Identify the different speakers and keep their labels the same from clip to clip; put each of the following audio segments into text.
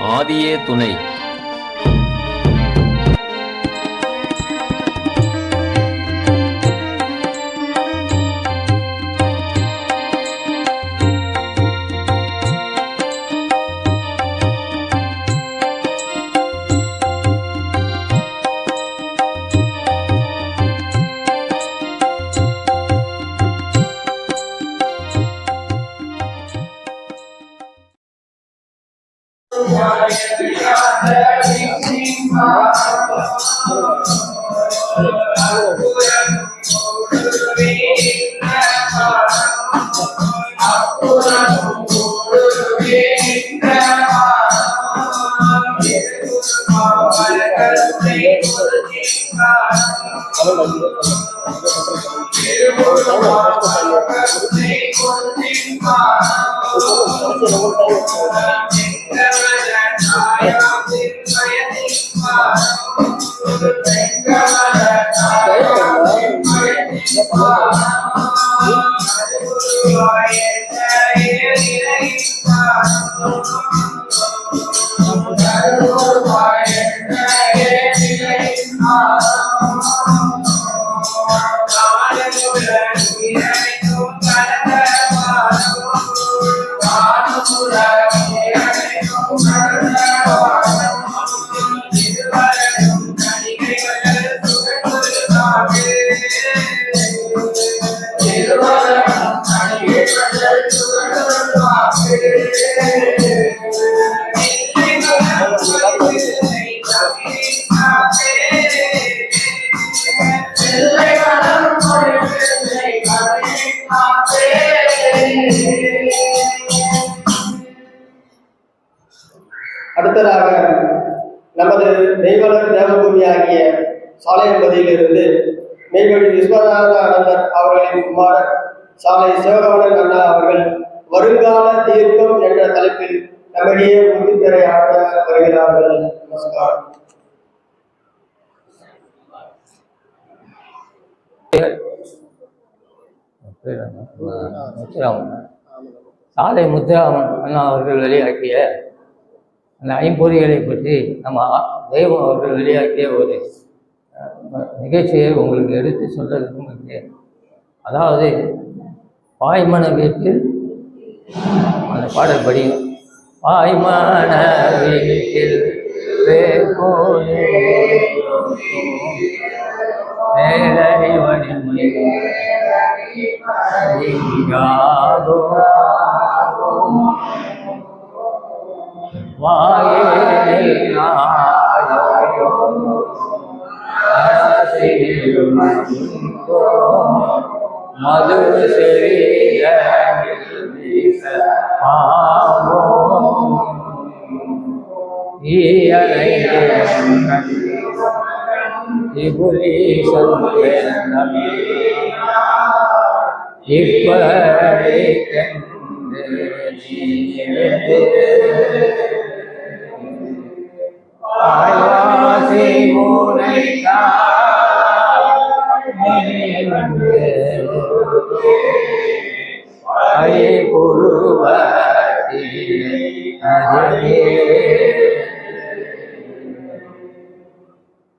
Speaker 1: ஆதியே துணை.
Speaker 2: அடுத்ததாக நமது நெய்வளர் தேவபூமி ஆகிய சாலையம்பதியிலிருந்து மெய்வழி விஸ்வநாத அனந்தர் அவர்களின் குமாரர் சாலை சிவகவனன் அண்ணா அவர்கள் வருங்கால தீர்க்கம் என்ற தலைப்பில் நம்மிடையே முத்திரை ஆட்ட வருகிறார்கள். நமஸ்காரம்.
Speaker 3: சாலை முத்துராமன் அண்ணா அவர்கள் வெளியாக்கிய அந்த ஐம்பொறிகளை பற்றி நம்ம தெய்வம் அவர்கள் வெளியாக்கிய ஒரு நிகழ்ச்சியை உங்களுக்கு எடுத்து சொல்ல விரும்புகிறேன். அதாவது பாய்மன வீட்டில் அந்த பாடல் படியும். பாய்மன வீட்டில் மேலடி வடிமை மது செறிய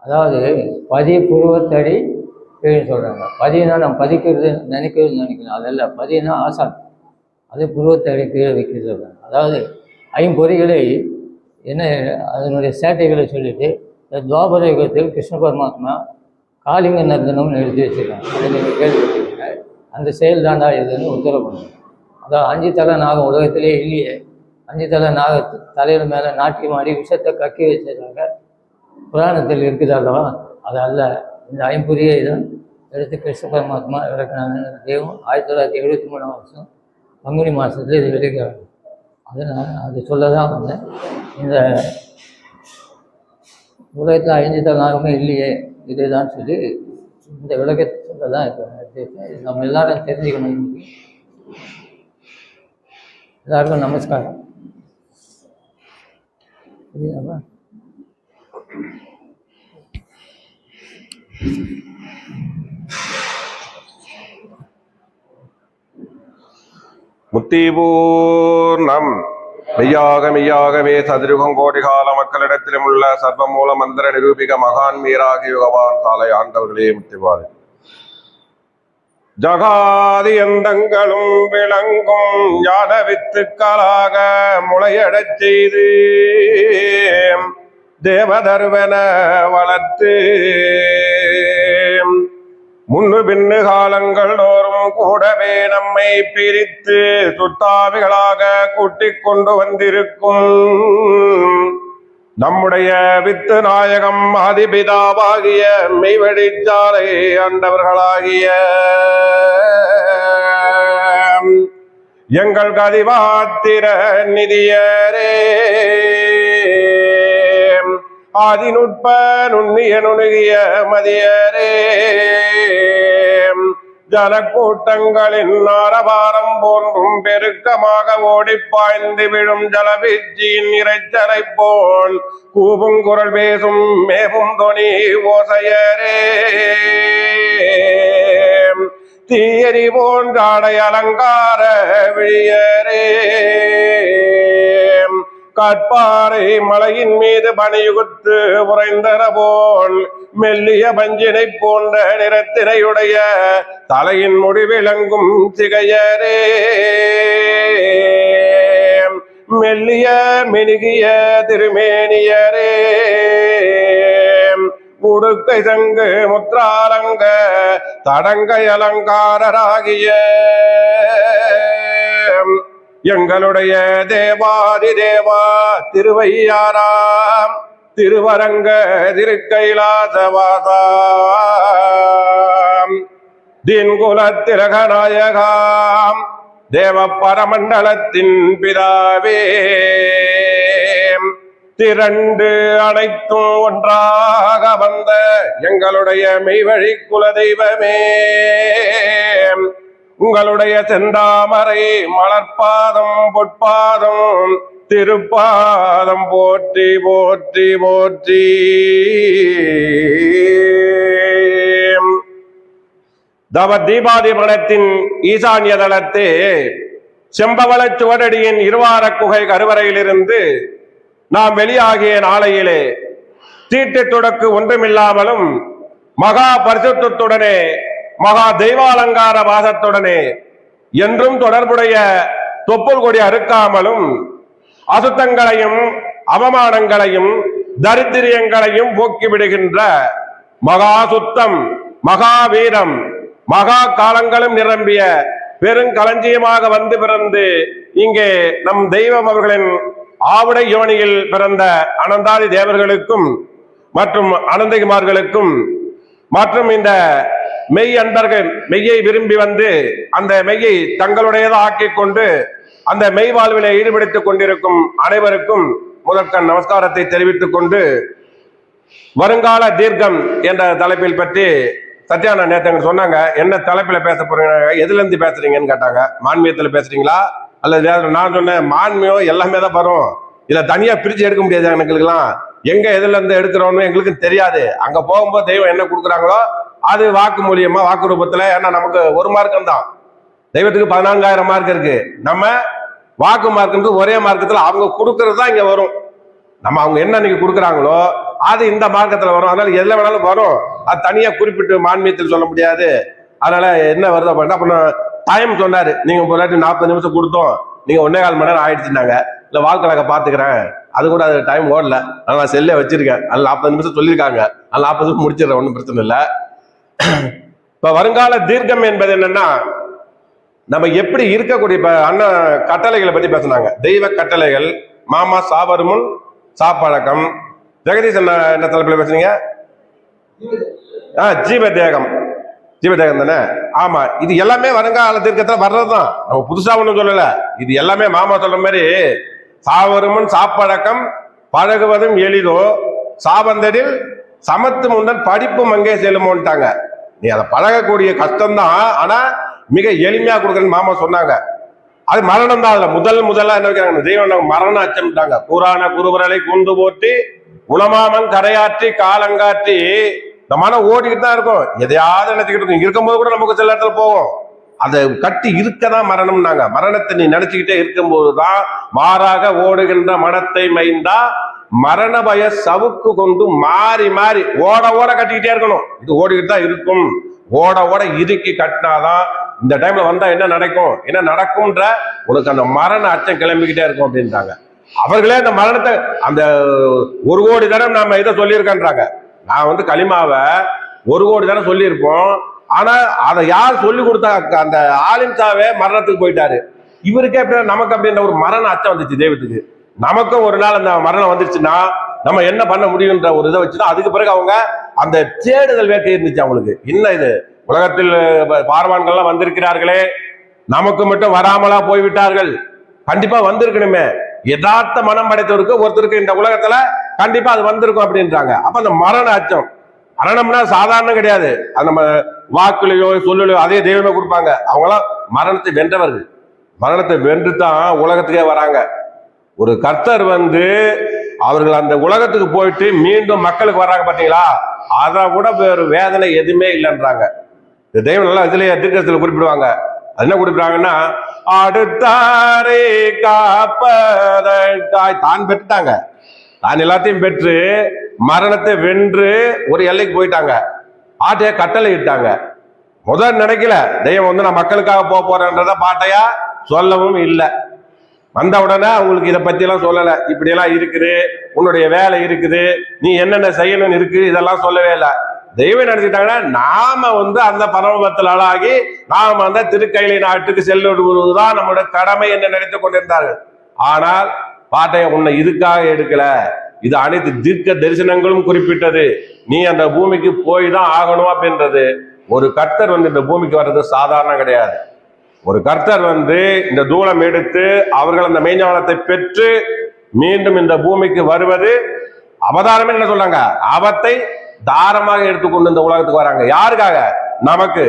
Speaker 3: அதாவது பதி புருவத்தடி கீழே சொல்கிறாங்க. பதினா நம்ம பதிக்கிறது நினைக்கணும். அதெல்லாம் பதினா ஆசான், அது புருவத்தடி கீழே வைக்கிறது சொல்கிறாங்க. அதாவது ஐம்பொறிகளை என்ன அதனுடைய சேட்டைகளை சொல்லிட்டு துவாபர யுகத்தில் கிருஷ்ண பரமாத்மா காளிங்க நர்தனம்னு எழுதி வச்சுருக்காங்க. அதை நீங்கள் கேள்விப்பட்டிருக்கீங்க. அந்த செயல் தாண்டா இதுன்னு உத்தரவு பண்ணணும். அதாவது 5 தலை நாகம் உலகத்திலே இல்லையே. 5 தலை நாக தலையில் மேலே நாட்டியம் ஆடி விஷத்தை கக்கி வச்சதாக புராணத்தில் இருக்குது அல்லவா? அது அல்ல. இந்த ஐம்பொறியை தான் எடுத்து கிருஷ்ண பரமாத்மா இறக்குனாங்க. தெய்வம் 1973ஆம் வருஷம் பங்குனி மாதத்துல இது வெளியிடுறாங்க. அதனால் அது சொல்ல தான் வந்தேன். இந்த உலகத்தில் 5 தலை நாகமே இல்லையே, இதுதான் சொல்லி இந்த விளக்கத்தை சொல்ல தான் இப்போ நம்ம எல்லாரும் தெரிஞ்சுக்கணும். எல்லாருக்கும் நமஸ்காரம். புரியுதாப்பா?
Speaker 4: முத்திபூர்ணம்
Speaker 1: மெய்யாகவே சதுருகம் கோடிகால மக்களிடத்திலும் உள்ள சர்வமூல மந்திர நிரூபிக மகான் மீராகி யுகவான் சாலை ஆண்டவர்களே முத்திவாறு ஜகாதி எந்தங்களும் விளங்கும் ஞான வித்துக்களாக முளையடச் செய்து தேவதர்வன வளர்த்து முன்னு பின்னு காலங்கள் தோறும் கூடவே நம்மை பிரித்து சுத்தாவிகளாக கூட்டிக் கொண்டு வந்திருக்கும் நம்முடைய வித்து நாயகம் ஆதிபிதாவாகிய மெய்வழிச்சாலை ஆண்டவர்களாகிய எங்கள் கதிவாத்திர நிதியரே ஆதிநுட்ப நுண்ணிய நுணுகிய மதியரே ஜலக்கூட்டங்களின் ஆரவாரம் போன்றும் பெருக்கமாக ஓடிப்பாய்ந்து விழும் ஜலவீழ்ச்சியின் இறைச்சலை போல் கூபுங்குரல் பேசும் மேவும் தொனி ஓசையரே தீயரி போன்றாடை அலங்கார விழியரே காட்பாறை மலையின் மீது பனியுகுத்து உறைந்தன போல் மெல்லிய பஞ்சினை போன்ற நிறத்தினையுடைய தலையின் முடிவிளங்கும் சிகையரே மெல்லிய மெழுகிய திருமேனியரே உடுக்கை சங்கு முத்ராலங்க தடங்கை அலங்காரராகிய எங்களுடைய தேவாதி தேவா திருவையாராம் திருவரங்க திருக்கைலாசவாசாம் தின்குல திலகநாயகாம் தேவ பரமண்டலத்தின் பிதாவே திரண்டு அனைத்தும் ஒன்றாக வந்த எங்களுடைய மெய்வழி குல தெய்வமே உங்களுடைய செந்தாமரை மலர்பாதம் பொற்பாதம் திருப்பாதம் போற்றி போற்றி போற்றி. தவ தீபாதிபனத்தின் ஈசான்ய தளத்தே செம்பவள சுவடடியின் இருவார குகை கருவறையிலிருந்து நாம் வெளியாகிய நாளையிலே தீட்டு தொடக்கு ஒன்றுமில்லாமலும் மகா பரிசுத்தத்துடனே மகா தெய்வாலங்கார வாசத்துடனே என்றும் தொடர்புடைய தொப்புள் கொடி அறுக்காமலும் அசுத்தங்களையும் அவமானங்களையும் தரித்திரியங்களையும் போக்கிவிடுகின்ற மகா சுத்தம் மகா வீரம் மகா காலங்களும் நிரம்பிய பெருங்களஞ்சியமாக வந்து பிறந்து இங்கே நம் தெய்வம் அவர்களின் ஆவுடை யோனியில் பிறந்த அனந்தாதி தேவர்களுக்கும் மற்றும் அனந்தகுமார்களுக்கும் மற்றும் இந்த மெய் அன்பர்கள் மெய்யை விரும்பி வந்து அந்த மெய்யை தங்களுடையதாக ஆக்கிக் கொண்டு அந்த மெய் வாழ்விலை ஈடுபடுத்திக் கொண்டிருக்கும் அனைவருக்கும் முதற்கண் நமஸ்காரத்தை தெரிவித்துக் கொண்டு வருங்கால தீர்க்கம் என்ற தலைப்பில் பற்றி சத்யானா நேத்தங்க சொன்னாங்க. என்ன தலைப்பில பேச போறீங்க, எதுல இருந்து பேசுறீங்கன்னு கேட்டாங்க. மான்மியத்துல பேசுறீங்களா அல்லது நான் சொன்னேன் மான்மியம் எல்லாமே தான் வரும், இதுல தனியா பிரிச்சு எடுக்க முடியாது. எங்களுக்கெல்லாம் எங்க எதுல இருந்து எடுக்கிறோம்னு எங்களுக்கு தெரியாது. அங்க போகும்போது தெய்வம் என்ன கொடுக்குறாங்களோ அது வாக்கு மூலியமா வாக்கு ரூபத்துல. ஏன்னா நமக்கு ஒரு மார்க்கம் தான், தெய்வத்துக்கு 14,000 மார்க் இருக்கு. நம்ம வாக்கு மார்க்கு ஒரே மார்க்கத்துல அவங்க கொடுக்கறது தான் இங்க வரும். நம்ம அவங்க என்ன இன்னைக்கு கொடுக்குறாங்களோ அது இந்த மார்க்கத்துல வரும். அதனால எதுல வேணாலும் வரும், அது தனியா குறிப்பிட்டு மான்மியத்தில் சொல்ல முடியாது. அதனால என்ன வருதோ பண்ண அப்புறம் டைம் சொன்னாரு, நீங்க 40 நிமிஷம் கொடுத்தோம், நீங்க 1.25 மணி நேரம் ஆயிடுச்சுனாங்க. இல்ல வாழ்க்கை பாத்துக்கிறேன், அது கூட அது டைம் ஓடல, அதனால செல்ல வச்சிருக்கேன். அது 40 நிமிஷம் சொல்லியிருக்காங்க, அது 40 நிமிஷம் முடிச்சிடறேன், ஒன்றும் பிரச்சனை இல்லை. இப்ப வருங்கால தீர்க்கம் என்பது என்னன்னா, நம்ம எப்படி இருக்கக்கூடிய இப்ப அண்ணன் கட்டளைகளை பத்தி பேசினாங்க. தெய்வ கட்டளைகள், மாமா சாவருமுன் சாப்பழக்கம். ஜெகதீஷ் என்ன தலைப்புல பேசுறீங்க? ஜீவதேகம். ஜீவதேகம் தானே? ஆமா, இது எல்லாமே வருங்கால தீர்க்கத்துல வர்றதுதான், நம்ம புதுசா ஒண்ணும் சொல்லல. இது எல்லாமே மாமா சொல்ற மாதிரி சாவருமுன் சாப்பழக்கம் பழகுவதும் எளிதோ சாபந்தடில் சமத்து முந்தன் படிப்பும் அங்கே செல்லுமோன்ட்டாங்க. நீ அதை பழகக்கூடிய கஷ்டம்தான், ஆனா மிக எளிமையா கொடுக்குறேன்னு மாமா சொன்னாங்க. அது மரணம் தான். அதுல முதல்ல என்ன வைக்கிறாங்க, தெய்வம் மரண அச்சம்ட்டாங்க. கூறான குருவரலை கொண்டு போட்டி உணமாமன் கரையாற்றி காலங்காற்றி. இந்த மனம் ஓடிக்கிட்டு தான் இருக்கும், எதையாவது நினைச்சுக்கிட்டு இருக்கும். இருக்கும்போது கூட நமக்கு சில இடத்துல போகும், அதை கட்டி இருக்கதான் மரணம்னாங்க. மரணத்தை நீ நினைச்சுக்கிட்டே இருக்கும்போதுதான் மாறாக ஓடுகின்ற மனத்தை மைந்தா மரண பய சவுக்கு கொண்டு மாறி மாறி ஓட ஓட கட்டிக்கிட்டே இருக்கணும். இது ஓடிக்கிட்டு தான் இருக்கும். ஓட ஓட இறுக்கி கட்டினாதான் இந்த டைம்ல வந்தா என்ன நடக்கும், என்ன நடக்கும்ன்ற உனக்கு அந்த மரண அச்சம் கிளம்பிக்கிட்டே இருக்கும் அப்படின்றாங்க. அவர்களே அந்த மரணத்தை அந்த 1 கோடி தடவை நாம இதை சொல்லியிருக்கேன்றாங்க. நான் களிமாவை 1 கோடி தடவை சொல்லியிருப்போம். ஆனா அதை யார் சொல்லி கொடுத்தா? அந்த ஆலிம்சாவே மரணத்துக்கு போயிட்டாரு. இவருக்கே எப்படி நமக்கு அப்படின்ற ஒரு மரண அச்சம் வந்துச்சு தெய்வத்துக்கு. நமக்கும் ஒரு நாள் அந்த மரணம் வந்துருச்சுன்னா நம்ம என்ன பண்ண முடியுன்ற ஒரு இதை வச்சுதான் அதுக்கு பிறகு அவங்க அந்த தேடுதல் வேட்கை இருந்துச்சு அவங்களுக்கு. என்ன இது உலகத்தில் பார்வான்கள்லாம் வந்திருக்கிறார்களே, நமக்கு மட்டும் வராமலா போய்விட்டார்கள், கண்டிப்பா வந்திருக்கணுமே. யதார்த்த மனம் படைத்தவருக்கு ஒருத்தருக்கு இந்த உலகத்துல கண்டிப்பா அது வந்திருக்கும் அப்படின்றாங்க. அப்ப அந்த மரண அச்சம், மரணம்னா சாதாரணம் கிடையாது. அது நம்ம வாக்குலையோ சொல்லுலையோ அதே தெய்வமே கொடுப்பாங்க. அவங்களாம் மரணத்தை வென்றவர்கள். மரணத்தை வென்று தான் உலகத்துக்கே வராங்க. ஒரு கர்த்தர் அவர்கள் அந்த உலகத்துக்கு போயிட்டு மீண்டும் மக்களுக்கு வர்றாங்க பாத்தீங்களா, அதை கூட வேறு வேதனை எதுவுமே இல்லைன்றாங்க. இந்த தெய்வம் நல்லா இதுலயே திருக்கத்தில் குறிப்பிடுவாங்க. அது என்ன குறிப்பிடுறாங்கன்னா, அடுத்தாரை காப்பதற்காய் தான் பெற்றுட்டாங்க. தான் எல்லாத்தையும் பெற்று மரணத்தை வென்று ஒரு எல்லைக்கு போயிட்டாங்க. ஆட்டைய கட்டளை இட்டாங்க. முதல் நினைக்கல தெய்வம் நான் மக்களுக்காக போக போறேன்றத பாட்டையா சொல்லவும் இல்லை. வந்த உடனே அவங்களுக்கு இதை பத்தி எல்லாம் சொல்லல. இப்படி எல்லாம் இருக்குது, உன்னுடைய வேலை இருக்குது, நீ என்னென்ன செய்யணும்னு இருக்கு, இதெல்லாம் சொல்லவே இல்லை. தெய்வம் நினைச்சிட்டாங்கன்னா நாம அந்த பரமபத்தில் ஆளாகி நாம அந்த திருக்கைலை நாட்டுக்கு செல்லுவதுதான் நம்முடைய கடமை என்று நினைத்து கொண்டிருந்தார்கள். ஆனால் பாட்டைய உன்னை இதுக்காக எடுக்கல, இது அனைத்து தீர்க்க தரிசனங்களும் குறிப்பிட்டது. நீ அந்த பூமிக்கு போய் தான் ஆகணும் அப்படின்றது. ஒரு கர்த்தர் இந்த பூமிக்கு வர்றது சாதாரணம் கிடையாது. ஒரு கர்த்தர் இந்த தூளம் எடுத்து அவர்கள் அந்த மெய்ஞானத்தை பெற்று மீண்டும் இந்த பூமிக்கு வருவது அவதாரமே என்ன சொல்றாங்க, ஆபத்தை தாரமாக எடுத்துக்கொண்டு இந்த உலகத்துக்கு வராங்க. யாருக்காக? நமக்கு.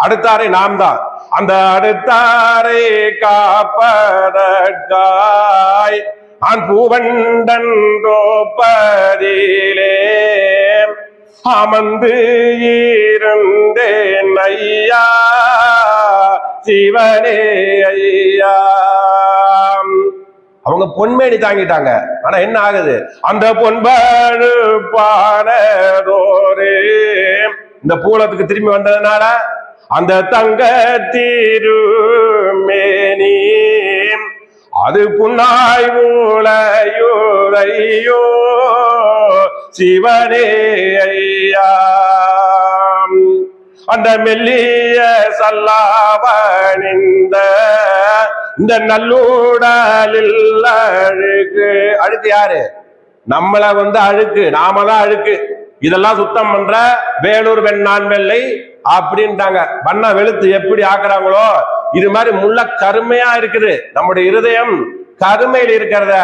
Speaker 1: அடுத்தாரை நாம் தான். அந்த அடுத்தாரை காப்பதற்காய் நான் பூவண்டன் ரோப்பதிலே அமர்ந்து இருந்தேன் ஐயா சிவனே ஐயா. அவங்க பொன்மேனி தாங்கிட்டாங்க. ஆனா என்ன ஆகுது, அந்த பொன்பழு பானதோரே இந்த பூலத்துக்கு திரும்பி வந்ததுனால அந்த தங்க திருமேனி அது புன்னாய் ஊழையுறையோ சிவனே ஐயா. அந்த மெல்லிய சல்லாவணிந்த இந்த நல்லூடலில் அழுக்கு. அழுக்கு யாரு? நம்மள அழுக்கு, நாம தான் அழுக்கு. இதெல்லாம் சுத்தம் பண்ற வேலூர் வெண்ணான் வெள்ளை அப்படின்ட்டாங்க. வண்ணா வெளுத்து எப்படி ஆக்குறாங்களோ இது மாதிரி முள்ள கருமையா இருக்குது. நம்முடைய இருதயம் கருமையில் இருக்கிறத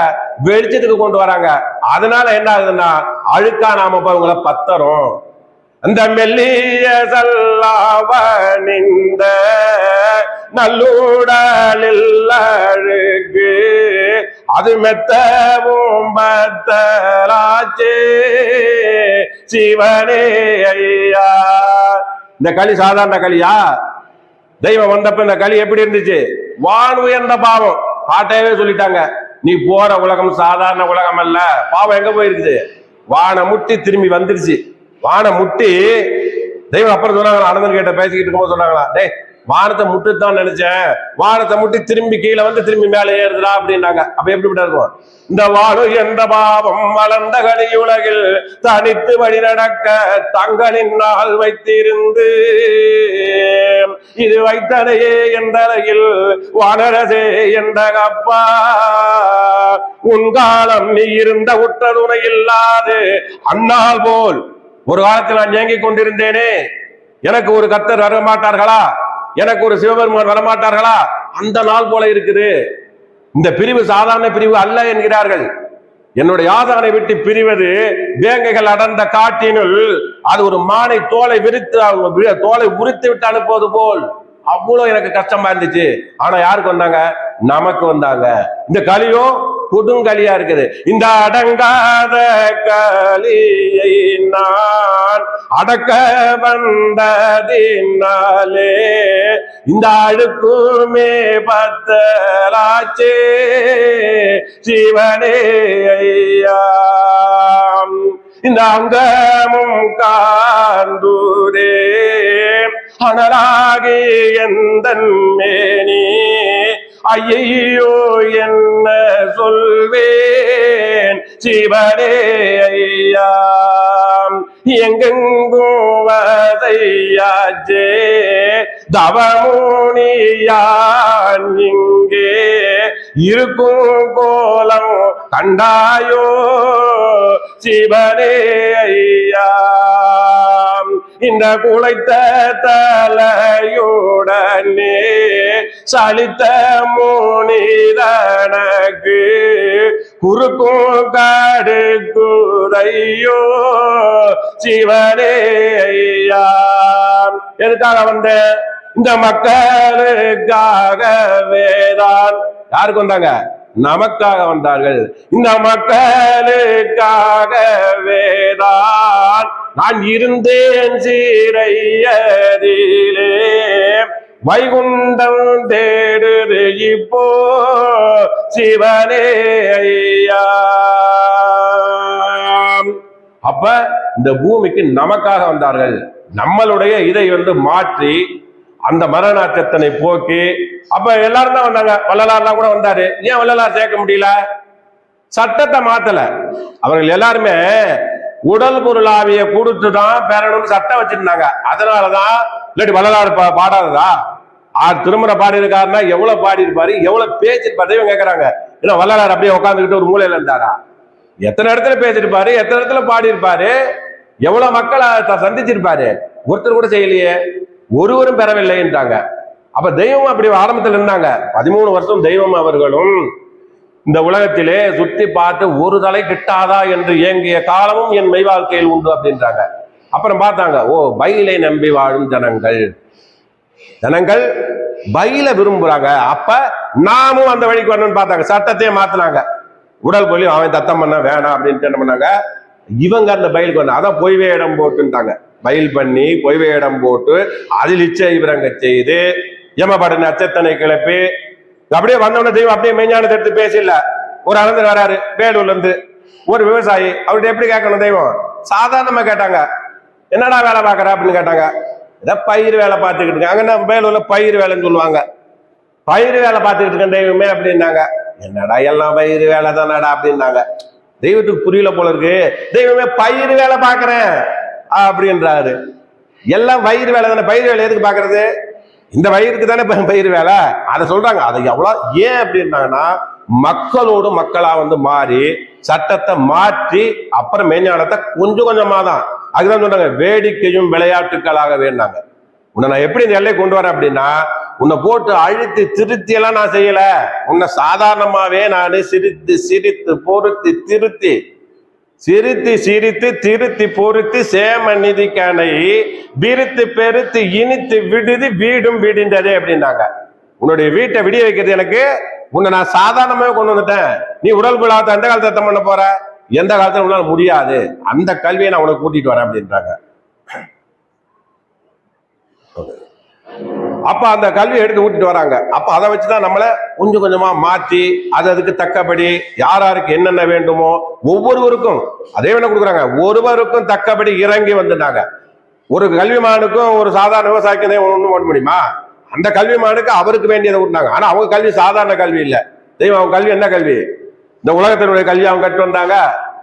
Speaker 1: வெளிச்சத்துக்கு கொண்டு வராங்க. அதனால என்ன ஆகுதுன்னா அழுக்கா நாம போய் உங்களை பத்தரும். அந்த மெல்லிய சல்லாவணிந்த நல்லூடலில் அழுக்கு அது மெத்தவும் பத்தலாச்சே சிவனே ஐயா. இந்த களி சாதாரண களியா? தெய்வம் வந்தப்ப இந்த களி எப்படி இருந்துச்சு? வான் உயர்ந்த பாவம். பாட்டையவே சொல்லிட்டாங்க, நீ போற உலகம் சாதாரண உலகம் அல்ல. பாவம் எங்க போயிருக்குது? வானை முட்டி திரும்பி வந்துருச்சு. வானை முட்டி தெய்வம் அப்புறம் சொன்னாங்களா, அனந்தன் கிட்ட பேசிக்கிட்டு இருக்கும்போது சொன்னாங்களா, டேய் வானத்தை முட்டுத்தான் நினைச்சேன், வானத்தை முட்டி திரும்பி கீழே திரும்பி மேலே ஏறுதுடா அப்படின்னாங்க. அப்ப எப்படிப்பட்ட இருக்கும்? இந்த வாழு என்ற பாவம் வளர்ந்த கலியுலகில் தனித்து வழி நடக்க தங்களின் நாள் வைத்திருந்து இது வைத்தனையே என்றலையில் வானரசே என்ற அப்பா உன் காலம் நீ இருந்த உற்றதுணை இல்லாது அந்நாள் போல் ஒரு காலத்தில் நான் ஏங்கிக் கொண்டிருந்தேனே, எனக்கு ஒரு கர்த்தர் வரமாட்டார்களா, எனக்கு ஒரு சிவபெருமான் வரமாட்டார்களா, அந்த நாள் போல இருக்குது. இந்த பிரிவு சாதாரண பிரிவு அல்ல என்கிறார்கள். என்னுடைய ஆசானை விட்டு பிரிவது வேங்கைகள் அடர்ந்த காட்டினுள் அது ஒரு மானை தோலை விரித்து தோலை உரித்து விட்டு அனுப்புவது போல் அவ்வளவு எனக்கு கஷ்டமா இருந்துச்சு. ஆனா யாருக்கு வந்தாங்க? நமக்கு வந்தாங்க. இந்த கலியோ கொடுங்கலியா இருக்குது. இந்த அடங்காத கலியை நான் அடக்க வந்ததினாலே இந்த அழுக்குமே பத்தலாச்சே சிவனே ஐயா. இந்த அங்கமும் காந்தூரே அனலாகி எந்தன் மேனி ஐயோ என்ன சொல்வேன் சிவனே ஐயா. எங்கெங்கும் வதையாச்சே தவமுனியான் இங்கே இருக்கும் கோலம் கண்டாயோ சிவனே ஐயா. இந்த குளைத்த தலையுடனே சலித்த முனிதனக்கு குறுக்கும் கடுக்குதையோ சிவனே ஐயா. எதுக்காக வந்த இந்த மக்களுக்காகவேதான். யாருக்கு வந்தாங்க? நமக்காக வந்தார்கள். இந்த மக்களுக்காகவேதான் நான் இருந்தேன் சீரையதிலே வைகுண்டம் தேடுது இப்போ சிவனே ஐயா. அப்ப இந்த பூமிக்கு நமக்காக வந்தார்கள். நம்மளுடைய இதை மாற்றி அந்த மரணாச்சத்தனை போக்கி, அப்ப எல்லாரும் தான் வந்தாங்க. வள்ளலார்லாம் கூட வந்தாரு. ஏன் வள்ளலார் சேர்க்க முடியல? சட்டத்தை மாத்தல. அவர்கள் எல்லாருமே உடல் பொருளாவிய கொடுத்துதான் பெறணும் சட்டம் வச்சிருந்தாங்க. அதனாலதான் இல்லாட்டி வள்ளலார் பாடாததா? திருமுறை பாடி இருக்காருன்னா எவ்வளவு பாடி இருப்பாரு, எவ்வளவு பேச்சிருப்பாரு கேட்கறாங்க. ஏன்னா வள்ளலார் அப்படியே உட்காந்துக்கிட்டு ஒரு மூலையில இருந்தாரா? எத்தனை இடத்துல பேசிருப்பாரு, எத்தனை இடத்துல பாடி இருப்பாரு, எவ்வளவு மக்களை சந்திச்சிருப்பாரு. ஒருத்தர் கூட செய்யலையே, ஒருவரும் பெறவில்லைன்றாங்க. அப்ப தெய்வம் அப்படி ஆரம்பத்தில் இருந்தாங்க. 13 வருஷம் தெய்வம் அவர்களும் இந்த உலகத்திலே சுத்தி பார்த்து ஒரு தலை கிட்டாதா என்று ஏங்கிய காலமும் என் மெய் வாழ்க்கையில் உண்டு அப்படின்றாங்க. அப்புறம் பார்த்தாங்க, ஓ பயிலை நம்பி வாழும் ஜனங்கள் பயில விரும்புறாங்க. அப்ப நாமும் அந்த வழிக்கு வரணும்னு பார்த்தாங்க. சட்டத்தையே மாத்தினாங்க. உடல் போலி அவன் தத்தம் பண்ண வேணாம் அப்படின்னு என்ன பண்ணாங்க, இவங்க அந்த பயிலுக்கு வந்தாங்க. அதான் பொய்வே இடம் போட்டுட்டாங்க. பயில் பண்ணி பொய்வே இடம் போட்டு அதில் இச்சை இவரங்க செய்து யமபட நட்சத்திரனை கிளப்பி அப்படியே வந்தவன தெய்வம் அப்படியே மெஞ்ஞானத்தை எடுத்து பேசல. ஒரு அனந்தர் வராரு வேலூர்ல இருந்து, ஒரு விவசாயி. அவர்கிட்ட எப்படி கேட்கணும் தெய்வம்? சாதாரணமா கேட்டாங்க, என்னடா வேலை பார்க்கற அப்படின்னு கேட்டாங்க. ஏதோ பயிர் வேலை பார்த்துக்கிட்டு இருக்காங்க. அங்க வேலூர்ல பயிர் வேலைன்னு சொல்லுவாங்க. பயிர் வேலை பார்த்துக்கிட்டு இருக்கேன் தெய்வமே அப்படின்னாங்க. என்னடா எல்லாம் பயிர் வேலை தானடா அப்படின்னாங்க. தெய்வத்துக்கு புரியல போல இருக்கு. தெய்வமே பயிர் வேலை பார்க்கறேன் அப்படின்றாரு. எல்லாம் வயிறு வேலை தானே. பயிர் வேலை எதுக்கு பாக்குறது? இந்த வயிறுக்கு தானே பயிர் வேலை. அதை சொல்றாங்க. அதை எவ்வளவு ஏன் அப்படின்னாங்கன்னா, மக்களோடு மக்களா மாறி சட்டத்தை மாற்றி அப்புறம் மெய்ஞானத்தை கொஞ்சம் கொஞ்சமா தான். அதுதான் சொல்றாங்க, வேடிக்கையும் விளையாட்டுக்களாக வேண்டாங்க. உன்னை நான் எப்படி இந்த எல்லை கொண்டு வரேன் அப்படின்னா, உன்னை போட்டு அழுத்தி திருத்தி எல்லாம் நான் செய்யல. உன்னை சாதாரணமாவே நான் சிரித்து சிரித்து பொறுத்து திருத்தி சிரித்து சிரித்து திருத்தி பொறுத்து சேம நிதிக்கணை விரித்து பெருத்து இனித்து விடுதி வீடும் விடிந்ததே அப்படின்னாங்க. உன்னுடைய வீட்டை விடிய வைக்கிறது எனக்கு. உன்னை நான் சாதாரணமாவே கொண்டு வந்துட்டேன். நீ உடல் குலாவத்தை எந்த காலத்தை பண்ண போற? எந்த காலத்துல உன்னால முடியாது. அந்த கல்வியை நான் உனக்கு கூட்டிட்டு வரேன் அப்படின்றாங்க. அப்ப அந்த கல்வியை எடுத்து ஊட்டிட்டு வராங்க. அப்ப அதை வச்சுதான் நம்மளை கொஞ்சம் கொஞ்சமா மாற்றி அதுக்கு தக்கபடி யார் யாருக்கு என்னென்ன வேண்டுமோ ஒவ்வொருவருக்கும் அதே வேணா கொடுக்குறாங்க. ஒருவருக்கும் தக்கபடி இறங்கி வந்துட்டாங்க. ஒரு கல்விமானுக்கும் ஒரு சாதாரண விவசாயிக்கு ஒண்ணும் பண்ண முடியுமா? அந்த கல்விமானுக்கு அவருக்கு வேண்டியதை விட்டாங்க. ஆனா அவங்க கல்வி சாதாரண கல்வி இல்லை. தெய்வம் அவங்க கல்வி என்ன கல்வி? இந்த உலகத்தினுடைய கல்வி அவங்க கட்டு வந்தாங்க.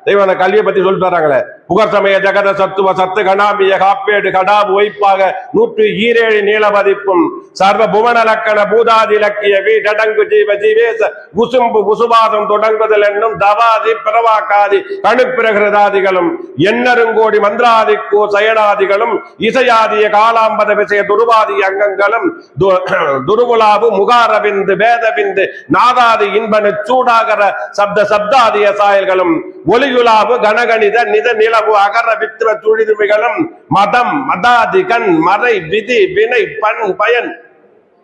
Speaker 1: தெய்வம் அந்த கல்வியை பத்தி சொல்லிட்டு வர்றாங்களே, புகர் சமய ஜெகத சத்துவ சத்து கணாமிய காப்பேடு கடாபு வைப்பாக 107 நீளமதிப்பும் சர்வ புவன லக்கண பூதாதி இலக்கிய வீடடங்கு ஜீவ ஜீவேச குசும்பு குசுபாதம் தொடங்குதல் என்னும் தவாதி பிரவாக்காதி கணுப்பிரகிருதாதிகளும் எண்ணருங்கோடி மந்திராதிக்கோ சயனாதிகளும் இசையாதிய காலாம்பத விஷய துருவாதி அங்கங்களும் துருவுலாவு முகாரவிந்து வேதவிந்து நாதாதி இன்பனு சூடாகர சப்த சப்தாதிய சாயல்களும் ஒலியுலாவு கனகணித நித நிலவு அகர வித்திர துழிதுமைகளும் மதம் மதாதி கண் மறை விதி வினை பண் பயன்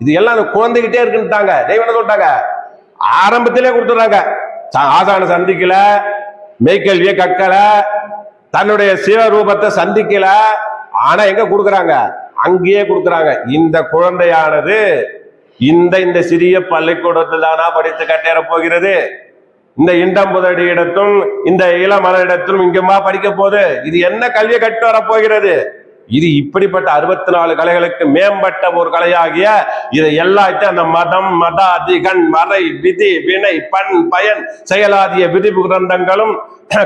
Speaker 1: இது எல்லாம் குழந்தைகிட்டே இருக்குன்னுட்டாங்க. தெய்வம் சொல்லிட்டாங்க, ஆரம்பத்திலே கொடுத்துறாங்க. ஆசான சந்திக்கல, மெய்க்கல்வியை கற்கல, தன்னுடைய சிவரூபத்தை சந்திக்கல. ஆனா எங்க கொடுக்குறாங்க? அங்கேயே கொடுக்குறாங்க. இந்த குழந்தையானது இந்த சிறிய பள்ளிக்கூடத்தில் தானா படித்து கட்டேற போகிறது? இந்த இண்டம்புதடி இடத்தும் இந்த இளமல இடத்தும் இங்கமா படிக்க போகுது? இது என்ன கல்வியை கட்டு வர போகிறது? இது இப்படிப்பட்ட 64 கலைகளுக்கு மேம்பட்ட ஒரு கலையாகிய இதை எல்லாத்தையும் அந்த மதம், மதாதிகன், மறை, விதி, வினை, பண், பயன், செயலாதிய விதி கிரந்தங்களும்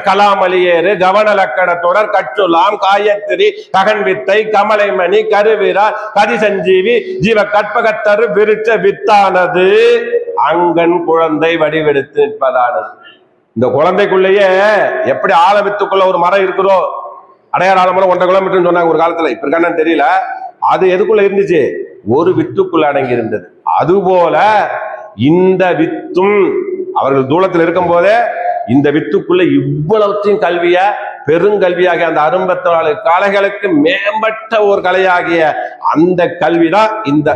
Speaker 1: கலாமலியேறு, கவனலக்கண தொடர், கற்றுலாம், காயத்திரி, ககன்வித்தை, கமலைமணி, கருவிரா, கதிசஞ்சீவி, ஜீவ கற்பகத்தரு விருட்ச வித்தானது அங்கன் குழந்தை வடிவெடுத்து நிற்பதானது. இந்த குழந்தைக்குள்ளேயே எப்படி ஆழ வித்துக்குள்ள ஒரு மரம் இருக்கிறோ, அடையாறு ஆலமரம் 1.5 கிலோமீட்டர் சொன்னாங்க ஒரு காலத்துல, இப்ப இருக்கான்னு தெரியல. அது எதுக்குள்ள இருந்துச்சு? ஒரு வித்துக்குள்ள அடங்கி இருந்தது. அதுபோல இந்த வித்தும் அவர்கள் தூரத்தில் இருக்கும் போதே இந்த வித்துக்குள்ள இவ்வளவுத்தையும் கல்விய, பெருங்கல்வியாகிய அந்த 64 கலைகளுக்கு மேம்பட்ட ஒரு கலையாகிய அந்த கல்விதான் இந்த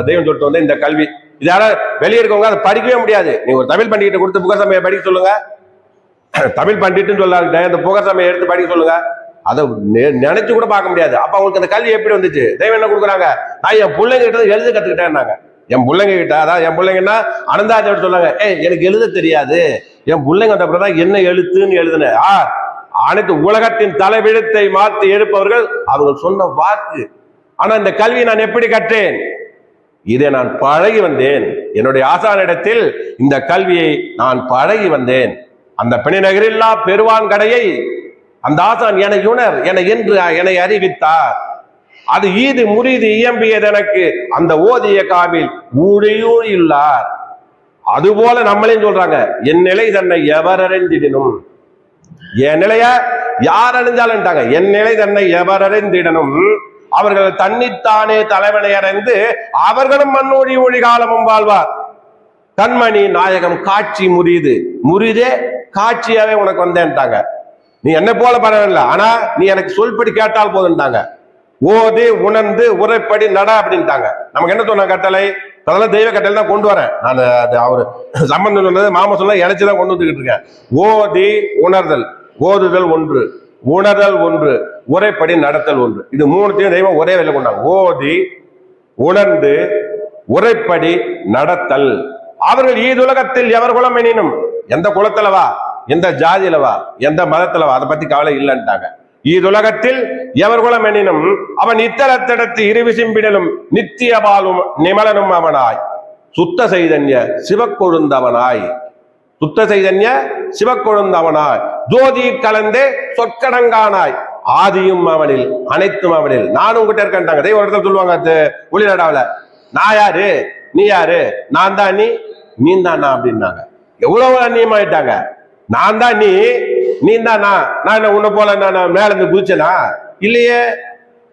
Speaker 1: தெய்வம் சொல்லிட்டு வந்த இந்த கல்வி. இதால வெளியே இருக்கவங்க அதை படிக்கவே முடியாது. நீங்க ஒரு தமிழ் பண்டிகிட்ட கொடுத்து புகசமையை படிக்க சொல்லுங்க, தமிழ் பண்டிட்டுன்னு சொல்லாருக்கிட்ட இந்த புகசமையை எடுத்து படிக்க சொல்லுங்க, அதை நினைச்சு கூட பார்க்க முடியாது. அப்ப அவங்களுக்கு அந்த கல்வி எப்படி வந்துச்சு? தெய்வம் என்ன கொடுக்குறாங்க? நான் என் பிள்ளைங்க கிட்ட எழுத கத்துக்கிட்டேன்னாங்க. என் பிள்ளைங்க கிட்ட, அதாவது என் பிள்ளைங்கன்னா அனந்தாச்சோட சொன்னாங்க, எனக்கு எழுத தெரியாது, என் பிள்ளைங்க தான் என்ன எழுத்துன்னு எழுதுன. அனைத்து உலகத்தின் தலைவிழுத்தை மாற்றி எடுப்பவர்கள் அவர்கள் சொன்ன வாக்கு. ஆனா இந்த கல்வியை நான் எப்படி கற்றேன்? இதை நான் பழகி வந்தேன். என்னுடைய ஆசானிடத்தில் இந்த கல்வியை நான் பழகி வந்தேன். அந்த பிணிநகரில்லா பெருவான் கடையை அந்த ஆசான் என்னை உணர் என என்று என்னை அறிவித்தார். அது ஈது முறிது இயம்பியது எனக்கு அந்த ஓதிய காவில் ஊழியூரியுள்ளார். அதுபோல நம்மளையும் சொல்றாங்க, என் நிலை தன்னை எவர் அறிந்திடனும். என் நிலைய யார் அறிஞ்சாலும்ட்டாங்க, என் நிலை தன்னை எவர் அறிந்திடனும். அவர்கள் தன்னித்தானே தலைவனை அடைந்து அவர்களும் மண்ணூழி ஒழி காலமும் வாழ்வார். கண்மணி நாயகம் காட்சி முறியுது, முறிதே காட்சியாவே உனக்கு வந்தேன்ட்டாங்க. நீ என்ன போல பரவாயில்ல, ஆனா நீ எனக்கு சொல்படி கேட்டால் போதுன்ட்டாங்க. ஓதி உணர்ந்து உரைப்படி நட அப்படின்ட்டாங்க. நமக்கு என்ன சொன்ன கட்டளை? அதெல்லாம் தெய்வ கட்டளை தான் கொண்டு வரேன் நான். அவரு சம்பந்தம் சொன்னது மாமா சொல்ல இணைச்சுதான் கொண்டு வந்துகிட்டு இருக்கேன். ஓதி உணர்தல், ஓதுதல் ஒன்று, உணர்தல் ஒன்று, உரைப்படி நடத்தல் ஒன்று. இது மூணுத்தையும் தெய்வம் ஒரே வேலை கொண்டாங்க. ஓதி உணர்ந்து உரைப்படி நடத்தல். அவர்கள் ஈதுலகத்தில் எவர் குலம் எனினும், எந்த குலத்திலவா, எந்த ஜாதியிலவா, எந்த மதத்திலவா, அதை பத்தி கவலை இல்லைன்ட்டாங்க. ஈதுலகத்தில் எவர் குலம் எனினும் அவன் இத்தலத்திடத்து இருவிசிம்பிடலும் நித்திய பாலும் நிமலனும் அவனாய் சுத்த சைதன்ய சிவக்கொழுந்தவனாய், சுத்த சைதன்ய சிவக்கொழுந்தவனாய் ஜோதி கலந்தே சொற்கடங்கானாய் ஆதியும் அவனில் அனைத்தும் அவனில். நானும் உங்ககிட்ட இருக்கேன்ட்டாங்க. தெய்வ இடத்துல சொல்லுவாங்க ஒளிநடாவில, நான் யாரு நீ யாரு, நான் தான் நீ, நீ தான் நான் அப்படின்னாங்க. எவ்வளவு அந்நியமாயிட்டாங்க. நான் தான் நீ, நீ தான் நான் என்ன உன்னை போல நான் மேல இருந்து குதிச்சேனா? இல்லையே.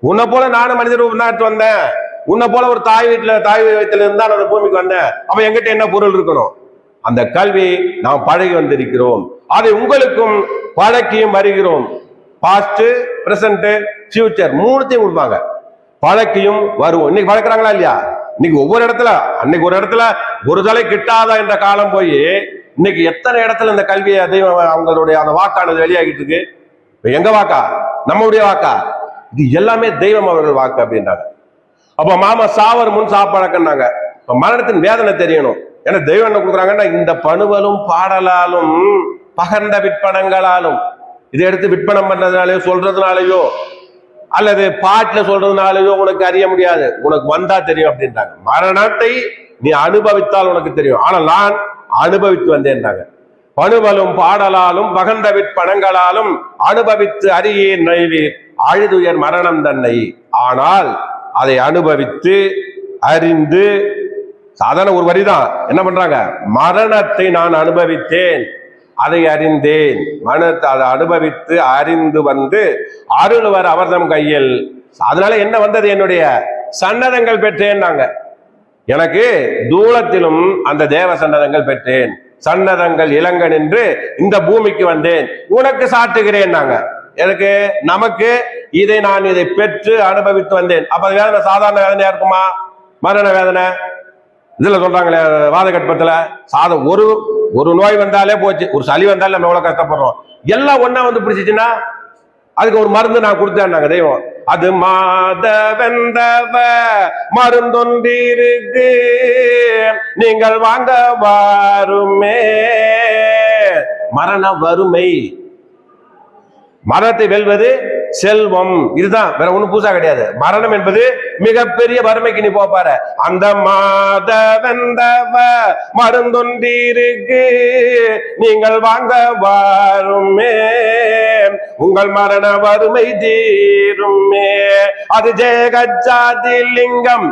Speaker 1: உன்னை போல நானும் மனித ரூபம் தான் வந்தேன். உன்னை போல ஒரு தாய் வயிற்றுல இருந்தா நான் அந்த பூமிக்கு வந்தேன். அப்ப எங்கிட்ட என்ன பொருள் இருக்கணும்? அந்த கல்வி நாம் பழகி வந்திருக்கிறோம். அதை உங்களுக்கும் பழக்கியும் வருகிறோம். பாஸ்ட், பிரசன்ட், ஃபியூச்சர் மூணுத்தையும் கொடுப்பாங்க. பழக்கியும் வருவோம். இன்னைக்கு பழக்கிறாங்களா இல்லையா? இன்னைக்கு ஒவ்வொரு இடத்துல, அன்னைக்கு ஒரு இடத்துல ஒரு தலை கிட்டாதா என்ற காலம் போய் இன்னைக்கு எத்தனை இடத்துல இந்த கல்வியை அவங்களுடைய அந்த வாக்கானது வெளியாகிட்டு இருக்கு. எங்க வாக்கா? நம்முடைய வாக்கா? இது எல்லாமே தெய்வம் அவர்கள் வாக்கு அப்படின்றாங்க. அப்ப மாமா சாவர் முன் சாப்பழக்கம்னாங்க. மரணத்தின் வேதனை தெரியணும். ஏன்னா தெய்வம் என்ன கொடுக்குறாங்கன்னா, இந்த பணுவலும் பாடலாலும் பகர்ந்த விற்பனங்களாலும், இதை எடுத்து விற்பனம் பண்றதுனாலயோ சொல்றதுனாலயோ அல்லது பாட்டுல சொல்றதுனாலயோ உனக்கு அறிய முடியாது, உனக்கு வந்தா தெரியும் அப்படின்றாங்க. மரணத்தை நீ அனுபவித்தால் உனக்கு தெரியும். ஆனால் நான் அனுபவித்து வந்தேன்றாங்க. பணுவலும் பாடலாலும் பகந்த விற்பனங்களாலும் அனுபவித்து அறியேன் நைவீர் அழுதுயர் மரணம் தன்னை. ஆனால் அதை அனுபவித்து அறிந்து, சாதாரண ஒரு வரிதான் என்ன பண்றாங்க, மரணத்தை நான் அனுபவித்தேன், அதை அறிந்தேன், மரணத்தை அதை அனுபவித்து அறிந்து வந்து அருள்வர் அவர்தம் கையில். அதனால என்ன வந்தது? என்னுடைய சன்னதங்கள் பெற்றேன்னாங்க. எனக்கு தூளத்திலும் அந்த தேவ சன்னதங்கள் பெற்றேன், சன்னதங்கள் இளங்க நின்று இந்த பூமிக்கு வந்தேன், உனக்கு சாட்டுகிறேன் நாங்க. எனக்கு நமக்கு நான் இதை பெற்று அனுபவித்து வந்தேன். அப்ப வேதனை சாதாரண வேதனையா இருக்குமா? மரண வேதனை இதுல சொல்றாங்களே வாதகற்பத்துல சாதம் ஒரு நோய் வந்தாலே போச்சு, ஒரு சளி வந்தாலே நம்ம எவ்வளவு கஷ்டப்படுறோம். எல்லாம் ஒன்னா வந்து பிடிச்சிச்சுன்னா அதுக்கு ஒரு மருந்து நான் கொடுத்தேன்னாங்க தெய்வம். அது மாதவெந்தவ மருந்தொன்றிருக்கு நீங்கள் வாங்க வாருமே. மரண வறுமை, மரணத்தை வெல்வது செல்வம், இதுதான், வேற ஒண்ணும் புதுசா கிடையாது. மரணம் என்பது மிகப்பெரிய வறுமைக்கு நீ போப்பாரு. அந்த மாதவெந்தவ மருந்தொன்றிருக்கு நீங்கள் வாங்க வாருமே உங்கள் மரண வறுமை தீருமே. அது ஜெகஜாதி லிங்கம்.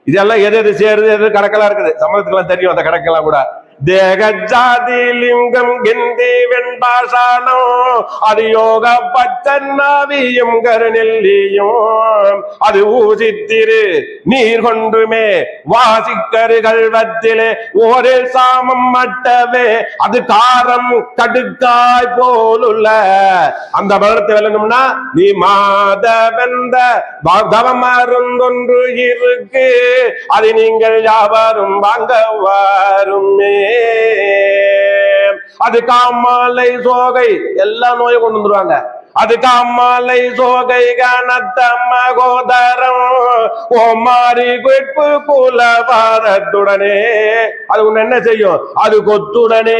Speaker 1: இதெல்லாம் எது எது சேருது, எது கணக்கெல்லாம் இருக்குது, சமயத்துக்கெல்லாம் தெரியும் அந்த கணக்கெல்லாம் கூட. தேகஜாதி லிங்கம் கிந்தி வெண்பாசானம் அது யோக பச்சன்னாவியும் கருநெல்லியும் அது ஊசித்திரு நீர் கொண்டுமே வாசிக்கருகள் வத்திலே ஒரு சாமம் மட்டவே அது காரம் கடுக்காய் போலுள்ள. அந்த மரணத்தை வெல்லணும்னா நீ மாதவெந்த தவமருந்தொன்று இருக்கு அது நீங்கள் யாவரும் வாங்க வாருமே. அது காமாலை சோகை, எல்லா நோயும் கொண்டு வந்துருவாங்க. அது காமாலை சோகை கனத்த மகோதரம் ஓமாரி குட்பு குலவாரத்துடனே அது உன்னை என்ன செய்யும், அது கொத்துடனே.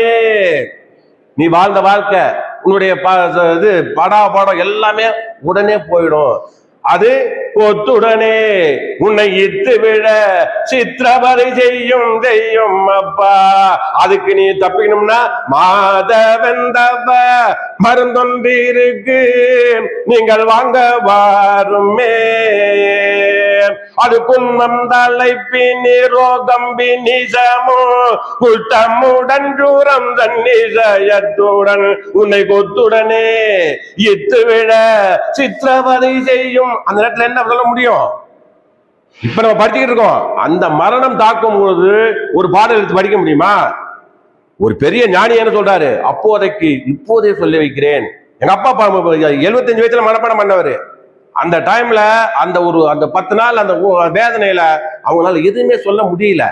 Speaker 1: நீ வாழ்ந்த வாழ்க்கை உன்னுடைய இது படம் எல்லாமே உடனே போயிடும். அது கொத்துடனே உன்னை இத்து விழ சித்திரவதை செய்யும் அப்பா. அதுக்கு நீ தப்பிக்கணும்னா மாதவெந்தவ மருந்தொன்றிருக்கு நீங்கள் வாங்க வாருமே. அது குன்மம் தலைப்பினி ரோகம்பி நிஜமோ குட்டமுடன் ஜூரம் தன்னிசயத்துடன் உன்னை கொத்துடனே இத்து விழ சித்திரவதை செய்யும். அந்த நேரத்துல என்ன சொல்ல முடியும்? இப்ப நம்ம படிச்சுக்கிட்டு இருக்கோம். அந்த மரணம் தாக்கும் பொழுது ஒரு பாடல் எடுத்து படிக்க முடியுமா? ஒரு பெரிய ஞானி என்ன சொல்றாரு, அப்போதைக்கு இப்போதே சொல்லி வைக்கிறேன். எங்க அப்பா 75 வயசுல மனப்பாடம் பண்ணவர். அந்த டைம்ல அந்த 10 நாள் அந்த வேதனையில அவங்களால எதுவுமே சொல்ல முடியல.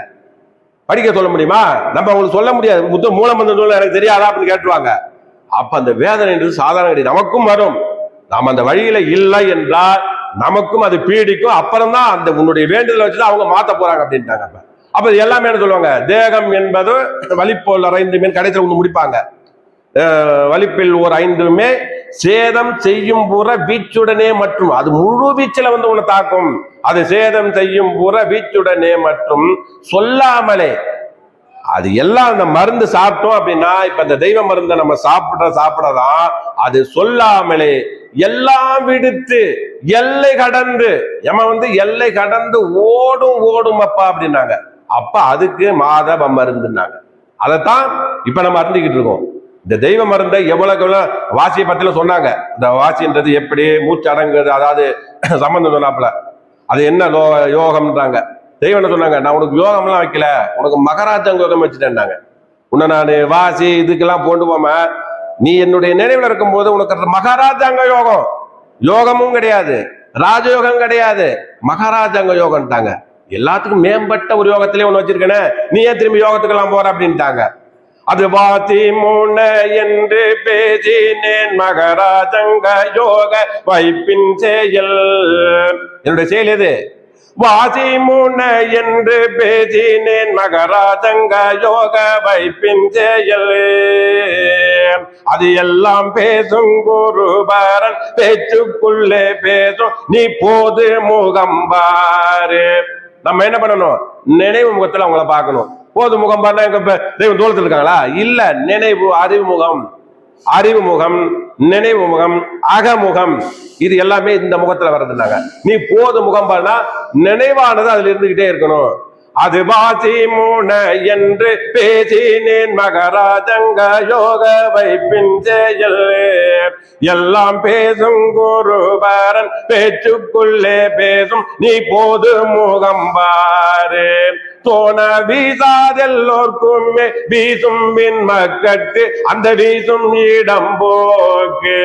Speaker 1: படிக்க சொல்ல முடியுமா? நம்ம அவங்களுக்கு சொல்ல முடியாது. மூலம் வந்து எனக்கு தெரியாதா அப்படின்னு கேட்டுருவாங்க. அப்ப அந்த வேதனைன்றது சாதாரண கிடையாது, நமக்கும் வரும். நாம் அந்த வழியில இல்லை என்றால் நமக்கும் அது பீடிக்கும். அப்புறம் தான் அந்த உன்னுடைய வேண்டுதலை வச்சுதான் அவங்க மாத்த போறாங்க அப்படின்ட்டாங்க. அப்ப இது எல்லாமே என்ன சொல்லுவாங்க, தேகம் என்பது வலிப்போல் 5 கடைசியில் ஒண்ணு முடிப்பாங்க. வலிப்பில் ஓர் 5 சேதம் செய்யும் புற வீச்சுடனே மற்றும் அது முழு வீச்சுல வந்து உன்னை தாக்கும். அது சேதம் செய்யும் புற வீச்சுடனே மற்றும் சொல்லாமலே. அது எல்லாம் அந்த மருந்து சாப்பிட்டோம் அப்படின்னா, இப்ப இந்த தெய்வ மருந்தை நம்ம சாப்பிடதான் அது சொல்லாமலே எல்லாம் விடுத்து எல்லை கடந்து எல்லை கடந்து ஓடும் அப்பா அப்படின்னாங்க. அப்ப அதுக்கு மாதவ மருந்துன்னாங்க. அதைத்தான் இப்ப நம்ம அறிஞ்சுக்கிட்டு இருக்கோம். இந்த தெய்வ மருந்தை எவ்வளவு வாசியை பத்தில சொன்னாங்க. இந்த வாசின்றது எப்படி மூச்சு அடங்குது, அதாவது சம்பந்தம் சொன்னாப்புல அது என்ன யோகம்ன்றாங்க. தெய்வம் என்ன சொன்னாங்க, நான் உனக்கு யோகம்லாம் வைக்கல, உனக்கு மகராஜாங்க யோகம் வச்சுட்டேன்னாங்க. உன்னை நான் வாசி இதுக்கெல்லாம் போண்டு போம நீ என்னுடைய நினைவுல இருக்கும் போது உனக்கு மகாராஜாங்க யோகமும் கிடையாது, ராஜயோகம் கிடையாது, மகாராஜாங்க யோகம்ட்டாங்க. எல்லாத்துக்கும் மேம்பட்ட ஒரு யோகத்திலே ஒண்ணு வச்சிருக்கேன்னு நீ ஏன் திரும்பி யோகத்துக்கெல்லாம் போற அப்படின்ட்டாங்க. அது வாத்தி மூண என்று பேசினேன் மகராஜங்க யோக வைப்பின் செயல். என்னுடைய செயல் எது? வாசி மூண என்று பேசினேன் மகராஜங்க யோக வைப்பின் செயல். அது எல்லாம் பேசும் குருபரன் பேச்சுக்குள்ளே பேசும் நீ போது முகம் பாரு. நம்ம என்ன பண்ணணும், நினைவு முகத்துல அவங்கள பார்க்கணும். போது முகம் பாருன்னா தெய்வம் தூரத்தில் இருக்காங்களா? இல்ல, நினைவு அறிவு முகம் நினைவு முகம் அகமுகம் இது எல்லாமே இந்த முகத்துல வர்றதுனாங்க. நீ போது முகம் பாருனா நினைவானது அதுல இருந்துகிட்டே இருக்கணும். அது வாசி மூண என்று பேசினேன் மகராஜங்க யோக வைப்பின் செயல். எல்லாம் பேசும் குருபரன் பேச்சுக்குள்ளே பேசும் நீ போது முகம் பாரு. தோண வீசாதெல்லோர்க்குமே வீசும் மக்கட்டு அந்த வீசும் இடம் போக்கு.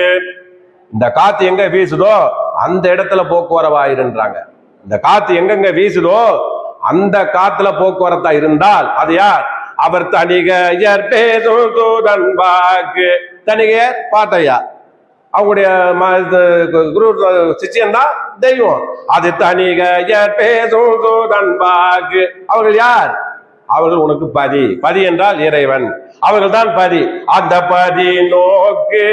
Speaker 1: இந்த காத்து எங்க வீசுதோ அந்த இடத்துல போக்குவரவாயிருன்றாங்க. இந்த காத்து எங்கெங்க வீசுதோ அந்த காத்துல போக்குவரத்தா இருந்தால் அது யார்? அவர் தணிகையர் பேசும் தூதன் வாக்கு. தணிகையர் பாட்டையா, அவங்களுடைய குரு சிஷ்யன் தான் தெய்வம். அது தணிகையர் பேசும் தூதன் வாக்கு. அவர்கள் யார்? அவர்கள் உனக்கு பதி. பதி என்றால் இறைவன், அவர்கள் தான் பதி. அந்த பதி நோக்கு.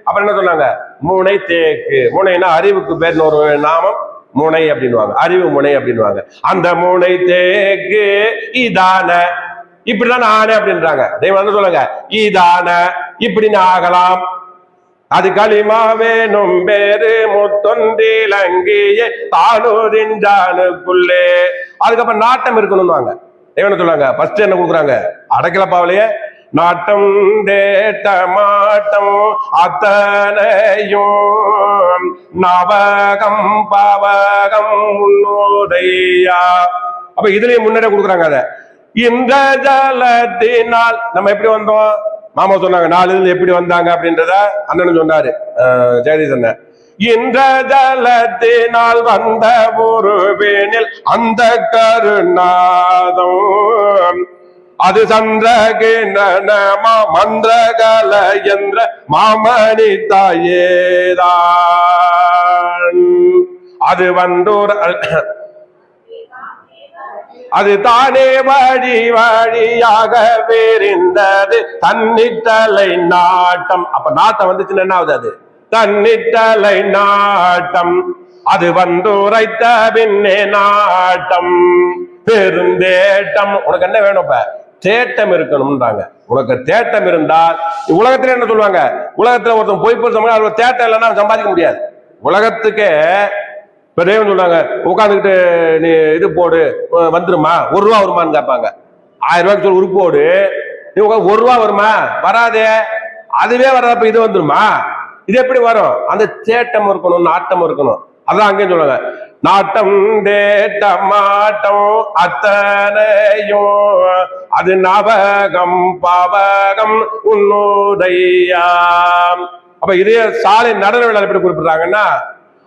Speaker 1: அப்புறம் என்ன சொன்னாங்க? முனை தேக்கு. முனைனா அறிவுக்கு பேர் ஒரு நாமம் முனை அப்படின்வாங்க, அறிவு முனை அப்படின்வாங்க. அந்த முனை தேக்கு இதான, இப்படிதான் ஆனே அப்படின்றாங்க. தெய்வம் வந்து சொல்லுங்க, இதான இப்படின்னு ஆகலாம். அது களிமா வேணும் பேரு முத்தொந்திலங்கிய தானூரிஞ்சானுக்குள்ளே. அதுக்கப்புறம் நாட்டம் இருக்கணும்வாங்க. தெய்வம் சொல்லுவாங்க. ஃபர்ஸ்ட் என்ன கொடுக்குறாங்க? அடைக்கலப்பாவிலேயே நாட்டம் தேட்ட மாட்டம் அத்தனையும் நவகம் பாவகம் முன்னோதையா. அப்ப இதுலயும் முன்னேற கொடுக்குறாங்க. அத இந்த ஜலத்தினால் நம்ம எப்படி வந்தோம்? மாமா சொன்னாங்க 4 இதுல எப்படி வந்தாங்க அப்படின்றத அண்ணன் சொன்னாரு, ஜெகதீஷ் அண்ணன். இந்த ஜலத்தினால் வந்த உருவினில் அந்த கருநாதம் அது சந்திரகிரண மந்திரகல என்ற மாமணி தாயேதான். அது வந்தோர் அது தானே வழி வழியாக வேறிந்தது தன்னிட்டலை நாட்டம். அப்ப நாட்டம் வந்துச்சுன்னா என்ன ஆகுது? அது தன்னிட்டலை நாட்டம். அது வந்துரைத்த பின்னே நாட்டம் பெருந்தேட்டம். உனக்கு என்ன வேணும்? இப்ப தேட்டம் இருக்கணும்ன்றாங்க. உனக்கு தேட்டம் இருந்தால் உலகத்துல என்ன சொல்லுவாங்க? உலகத்துல ஒருத்தன் போய் போய் தேட்டம் இல்லைன்னா சம்பாதிக்க முடியாது. உலகத்துக்கே இப்ப தெய்வம் சொல்றாங்க, உட்காந்துக்கிட்டு நீ இது போடு வந்துருமா, 1 ரூபா வருமானு கேட்பாங்க. 1000 ரூபாய்க்கு சொல்லி உருப்பு போடு, நீ உட்காந்து 1 ரூபா வருமா? வராதே. அதுவே வர்றப்ப இது வந்துருமா? இது எப்படி வரும்? அந்த தேட்டம் இருக்கணும், நாட்டம் இருக்கணும். அதான் அங்கேயும் சொல்லுவாங்க, நாட்டம் தேட்ட மாட்டம் அத்தனையும் அது நவகம் பாவகம் உன்னுடையாம். அப்ப இதே சாலை நடன விழா எப்படி குறிப்பிடுறாங்கன்னா,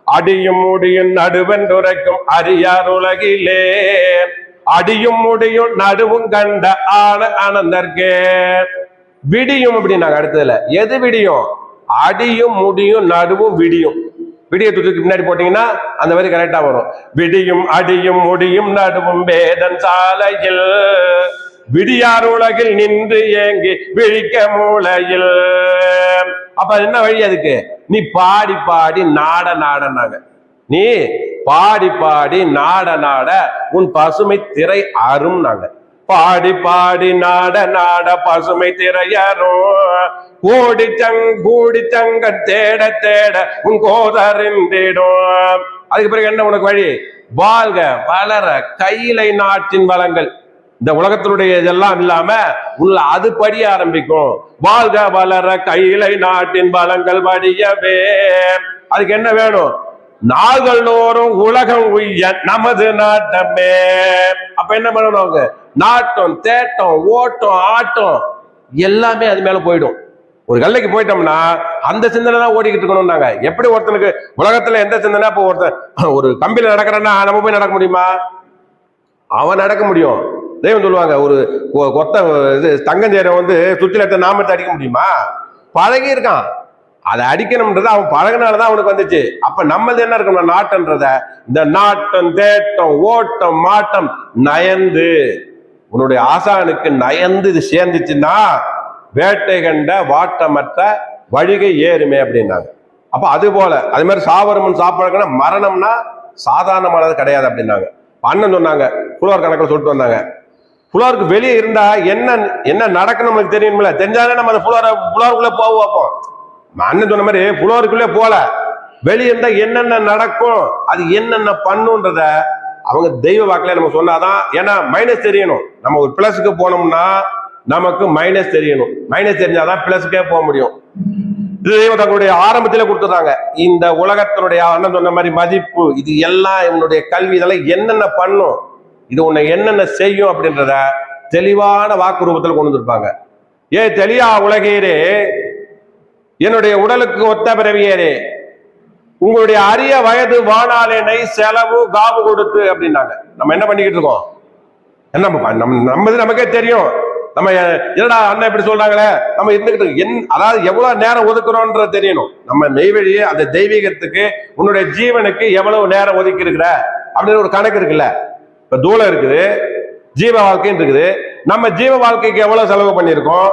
Speaker 1: அடியும் முடியும் நடுவென்றுரைக்கும் அரியார் உலகிலே அடியும் முடியும் நடுவும் கண்ட ஆன ஆனந்தர்க்கே. விடியும் அப்படின்னாங்க. அடுத்ததுல எது விடியும்? அடியும் முடியும் நடுவும் விடியும். விடிய தூக்கி முன்னாடி போட்டீங்கன்னா அந்த மாதிரி கரெக்டா வரும். விடியும் அடியும் முடியும் நடுவும் வேதன் சாலையில் விடியார் உலகில் நின்று ஏங்கி விழிக்க மூலையில். அப்ப என்ன வழி அதுக்கு? நீ பாடி பாடி நாட நாடனாங்க. நீ பாடி பாடி நாட நாட உன் பசுமை திரை அரும். நாங்க பாடி பாடி நாட நாட பசுமை திரையரும் கூடி சங்க தேட தேட உன் கோதறிந்திடும். அதுக்கு பிறகு என்ன உனக்கு வழி? வாழ்க வளர கையிலை நாட்டின் வளங்கள். இந்த உலகத்தினுடைய இதெல்லாம் இல்லாம உள்ள அது படிய ஆரம்பிக்கும். வாழ்க வளர கையிலை நாட்டின் வளங்கள் படியவே. அதுக்கு என்ன வேணும்? நாள்கள் தோறும் உலகம் உய்ய நமது நாட்டமே. அப்ப என்ன பண்ணணும்? அவங்க நாட்டம் தேட்டம் ஓட்டம் ஆட்டம் எல்லாமே அது மேல போயிடும். ஒரு கல்லைக்கு போயிட்டோம்னா அந்த சிந்தனை தான் ஓடிக்கிட்டு இருக்கணும்னாங்க. எப்படி ஒருத்தனுக்கு உலகத்துல எந்த சிந்தனை? இப்போ ஒருத்தன் ஒரு கம்பியில நடக்கிறன்னா நம்ம போய் நடக்க முடியுமா? அவன் நடக்க முடியும். தெய்வம் சொல்லுவாங்க, ஒரு கொத்த இது தங்கஞ்சேரை சுற்றிலத்தை நாமத்தை அடிக்க முடியுமா? பழகி இருக்கான். அதை அடிக்கணும்ன்றது அவன் பழகினால்தான் அவனுக்கு வந்துச்சு. அப்ப நம்மது என்ன இருக்கணும்? நாட்டன்றத இந்த நாட்டம் தேட்டம் ஓட்டம் மாட்டம் நயந்து உன்னுடைய ஆசானுக்கு நயந்து இது சேர்ந்துச்சுன்னா வேட்டை கண்ட வாட்டமற்ற வழிகை ஏறுமே அப்படின்னாங்க. அப்ப அது போல அதே மாதிரி சாவரமும் சாப்பிடணும்னா மரணம்னா சாதாரணமானது கிடையாது அப்படின்னாங்க. அண்ணன் சொன்னாங்க, புலவர் கணக்கில் சொல்லிட்டு வந்தாங்க, புலவருக்கு வெளியே இருந்தா என்ன என்ன நடக்கணும் நமக்கு தெரியுமில்ல, தெரிஞ்சாலே நம்ம அந்த புலவருக்குள்ளே போக வைப்போம். அண்ணன் சொன்ன மாதிரி புலவருக்குள்ளே போல வெளியே இருந்தா என்னென்ன நடக்கும், அது என்னென்ன பண்ணுன்றத அவங்க தெய்வ வாக்கிலே நம்ம சொன்னாதான். ஏன்னா மைனஸ் தெரியணும். நம்ம ஒரு பிளஸுக்கு போனோம்னா நமக்கு மைனஸ் தெரியணும். மைனஸ் தெரிஞ்சாதான் பிளஸுக்கே போக முடியும். இது தங்களுடைய ஆரம்பத்திலே கொடுத்துறாங்க. இந்த உலகத்தினுடைய அண்ணன் சொன்ன மாதிரி மதிப்பு, இது எல்லாம் இவனுடைய கல்வி, இதெல்லாம் என்னென்ன பண்ணும், இது உன்னை என்னென்ன செய்யும் அப்படின்றத தெளிவான வாக்கு ரூபத்தில் கொண்டு வந்திருப்பாங்க. ஏ தெளியா உலகேரே, என்னுடைய உடலுக்கு ஒத்த பிறவியேரே, உங்களுடைய அரிய வயது வானாலேனை செலவு காவு கொடுத்து அப்படின்னாங்க. நம்ம என்ன பண்ணிக்கிட்டு இருக்கோம்? நம்மது நமக்கே தெரியும். நம்ம என்னடா அண்ணன் இப்படி சொல்றாங்களே, நம்ம இருந்துகிட்டு அதாவது எவ்வளவு நேரம் ஒதுக்குறோம்ன்ற தெரியணும். நம்ம மெய்வழியே அந்த தெய்வீகத்துக்கு உன்னுடைய ஜீவனுக்கு எவ்வளவு நேரம் ஒதுக்கி இருக்கிற அப்படின்னு ஒரு கணக்கு இருக்குல்ல. இப்ப தூளம் இருக்குது, ஜீவ வாழ்க்கைன்னு இருக்குது. நம்ம ஜீவ வாழ்க்கைக்கு எவ்வளவு செலவு பண்ணியிருக்கோம்,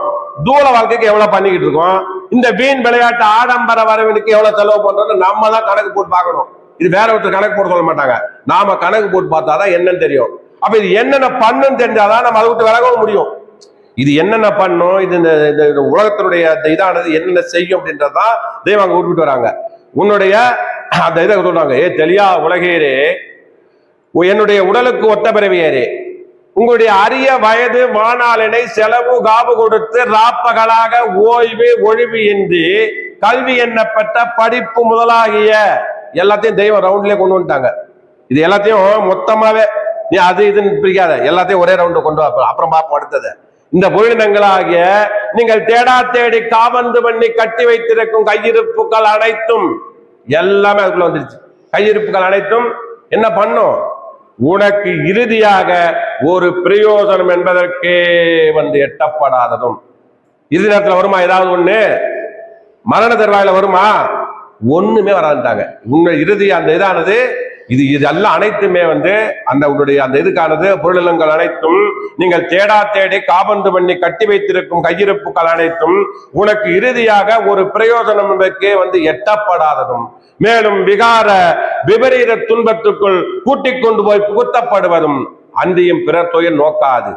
Speaker 1: தூள வாழ்க்கைக்கு எவ்வளவு பண்ணிக்கிட்டு இருக்கோம், இந்த வீண் விளையாட்டு ஆடம்பர வரவனுக்கு எவ்வளவு செலவு பண்றோம்னு நம்ம தான் கணக்கு போட்டு பார்க்கணும். இது வேற ஒருத்தர் கணக்கு போட்டு சொல்ல மாட்டாங்க, நாம கணக்கு போட்டு பார்த்தாதான் என்னன்னு தெரியும். அப்ப இது என்னென்ன பண்ணுன்னு தெரிஞ்சாதான் நம்ம அதை விட்டு விலகவும் முடியும். இது என்னென்ன பண்ணும், இது இந்த உலகத்தினுடைய இதானது என்னென்ன செய்யும் அப்படின்றதான் தெய்வம் அங்க விட்டுட்டு வராங்க. உன்னுடைய அந்த இதை சொல்றாங்க, தெளியா உலகேரே, என்னுடைய உடலுக்கு ஒத்த பிறவியேரே, உங்களுடைய அரிய வயது வானாளினை செலவு காவு கொடுத்து ராப்பகலாக ஓய்வு ஒழிவு இன்றி கல்வி எண்ணப்பட்ட படிப்பு முதலாகிய எல்லாத்தையும் தெய்வம் ரவுண்ட்லயே கொண்டு வந்துட்டாங்க. இது எல்லாத்தையும் மொத்தமாவே நீ அது இதுன்னு பிரிக்காத, எல்லாத்தையும் ஒரே ரவுண்டு கொண்டு வா, அப்புறம் பார்ப்போம் அடுத்தது. இந்த பொருளினங்களாகிய நீங்கள் தேடா தேடி காபந்து பண்ணி கட்டி வைத்திருக்கும் கையிருப்புகள் அனைத்தும் எல்லாமே அதுக்குள்ள வந்துருச்சு. கையிருப்புகள் அனைத்தும் என்ன பண்ணும், உனக்கு இறுதியாக ஒரு பிரயோஜனம் என்பதற்கே எட்டப்படாததும். இறுதி நேரத்தில் வருமா ஏதாவது ஒண்ணு, மரண தருவாயில வருமா, ஒண்ணுமே வராதுட்டாங்க. உங்க இறுதி அந்த இதானது இதெல்லாம் அனைத்துமே அந்த உங்களுடைய அந்த இதுக்கானது பொருளினங்கள் அனைத்தும் நீங்கள் தேடா தேடி காபந்து பண்ணி கட்டி வைத்திருக்கும் கையிருப்புகள் அனைத்தும் உனக்கு இறுதியாக ஒரு பிரயோஜனம் என்பதற்கே எட்டப்படாததும், மேலும் விகார விபரீத துன்பத்துக்குள் கூட்டிக் கொண்டு போய் புகுத்தப்படுவதும் அன்றியும் பிறர் துயர் நோக்காது.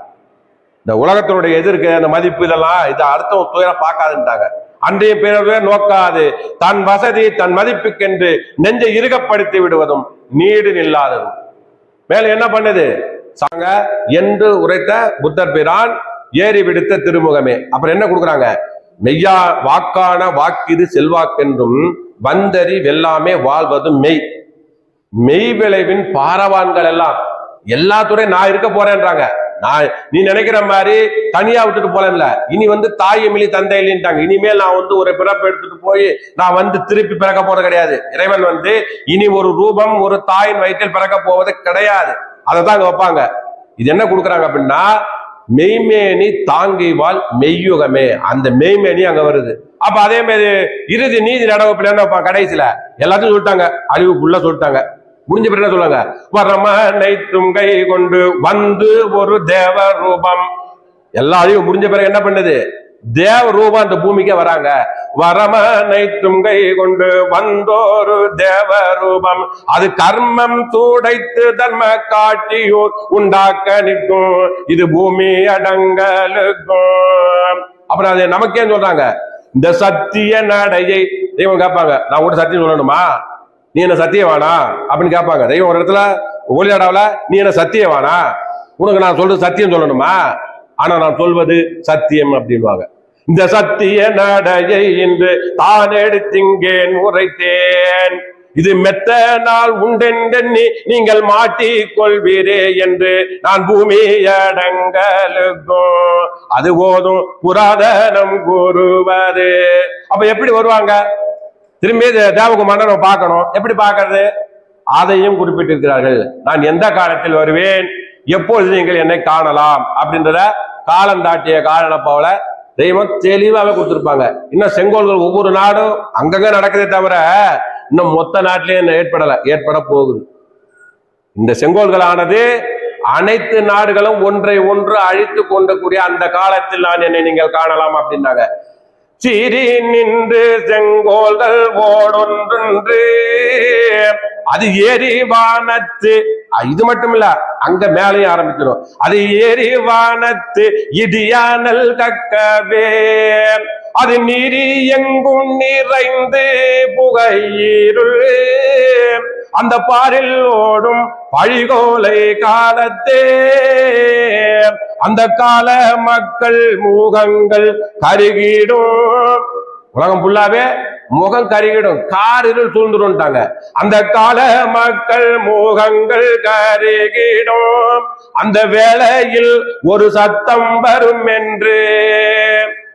Speaker 1: இந்த உலகத்தினுடைய எதிர்க்கு அந்த மதிப்பு இதெல்லாம் இதை அடுத்த துயரை பார்க்காதுட்டாங்க. அன்றைய பிறகு நோக்காது தன் வசதி தன் மதிப்புக்கென்று நெஞ்சை இறுகப்படுத்தி விடுவதும் நீடு நில்லாததும். மேல என்ன பண்ணுது சாங்க என்று உரைத்த புத்தர் பிரான் ஏறி விடுத்த திருமுகமே. அப்புறம் என்ன கொடுக்குறாங்க, மெய்யா வாக்கான வாக்கிது செல்வாக்கென்றும் வந்தறி வெல்லாமே வாழ்வதும் மெய். மெய் விளைவின் பாரவான்கள் எல்லாம் எல்லா துறையும் நான் இருக்க போறேன்றாங்க. நீ நினைக்கிற மாதிரி தனியா விட்டுட்டு போல, இனி தாய் எமிலி தந்தை இல்லைன்ட்டாங்க. இனிமேல் நான் ஒரு பிறப்பு எடுத்துட்டு போய் நான் திருப்பி பிறக்க போறது கிடையாது. இறைவன் இனி ஒரு ரூபம் ஒரு தாயின் வயிற்றில் பிறக்க போவது கிடையாது. அதை தான் அங்க வைப்பாங்க. இது என்ன கொடுக்குறாங்க அப்படின்னா, மெய்மேனி தாங்கிவாள் மெய்யுகமே, அந்த மெய்மேனி அங்க வருது. அப்ப அதே மாதிரி இறுதி நீதி நடவப்பில் என்ன வைப்பாங்க, கடைசியில எல்லாத்தையும் சொல்லிட்டாங்க, அழிவுக்குள்ள சொல்லிட்டாங்க. முடிஞ்ச பிறகு என்ன சொல்லுவாங்க, வரமனை துங்கை கொண்டு ஒரு தேவ ரூபம். எல்லா அழிவு முடிஞ்ச பிறகு என்ன பண்ணுது, தேவ ரூபம் அந்த பூமிக்கே வராங்க. வரமனை துங்கை கொண்டு வந்தோரு தேவ ரூபம், அது கர்மம் தூடைத்து தர்ம காட்சியோர் உண்டாக்க நிற்கும், இது பூமி அடங்கலுக்கும். அப்புறம் அது நமக்கே சொல்றாங்க, இந்த சத்திய நடையை தெய்வம் கேட்பாங்க, நான் கூட சத்தியம் சொல்லணுமா, நீ என்ன சத்தியவானா அப்படின்னு கேட்பாங்க. தெய்வம் ஒரு இடத்துல ஒளியாடாவில, நீ என்ன சத்தியவானா, உனக்கு நான் சொல்றது சத்தியம் சொல்லணுமா, ஆனா நான் சொல்வது சத்தியம் அப்படின்வாங்க. இந்த சத்திய நடையை என்று தான் எடுத்திங்கேன் உரைத்தேன், இது மெத்த நாள் உண்டென்றெண்ணி நீங்கள் மாட்டிக் கொள்வீரே என்று நான் பூமி அடங்கலுக்கும் அது போதும் புராதனம் கூறுவாரு. அப்ப எப்படி வருவாங்க, திரும்பி தேவகுமாரனை நம்ம பார்க்கணும். எப்படி பார்க்கறது, அதையும் குறிப்பிட்டிருக்கிறார்கள். நான் எந்த காலத்தில் வருவேன், எப்பொழுது நீங்கள் என்னை காணலாம் அப்படின்றத காலம் தாட்டிய காலனப்பாவில தெய்வம் தெளிவாக கொடுத்திருப்பாங்க. இன்னும் செங்கோல்கள் ஒவ்வொரு நாடும் அங்கங்க நடக்குதே தவிர இன்னும் மொத்த நாட்டிலேயே ஏற்பட போகுது. இந்த செங்கோல்களானது அனைத்து நாடுகளும் ஒன்றை ஒன்று அழித்து கொண்டக்கூடிய அந்த காலத்தில் நான் என்னை நீங்கள் காணலாம் அப்படின்னாங்க. சிறி நின்று செங்கோல்கள் ஓடொன்று அது எரிவானத்து, இது மட்டும் இல்ல அங்க மேலையும் ஆரம்பிச்சிடும், அது எரிவானத்து இடியானல் கக்கவே, அது நீரி எங்கும் நிறைந்து புகையிருள், அந்த பாரில் ஓடும் பழிகோலை காலத்தே அந்த கால மக்கள் முகங்கள் கருகிடும். உலகம் ஃபுல்லாவே முகம் கருகிடும், காரிருள் சூழ்ந்துருட்டாங்க. அந்த கால மக்கள் முகங்கள் கருகிடும், அந்த வேளையில் ஒரு சத்தம் வரும் என்று.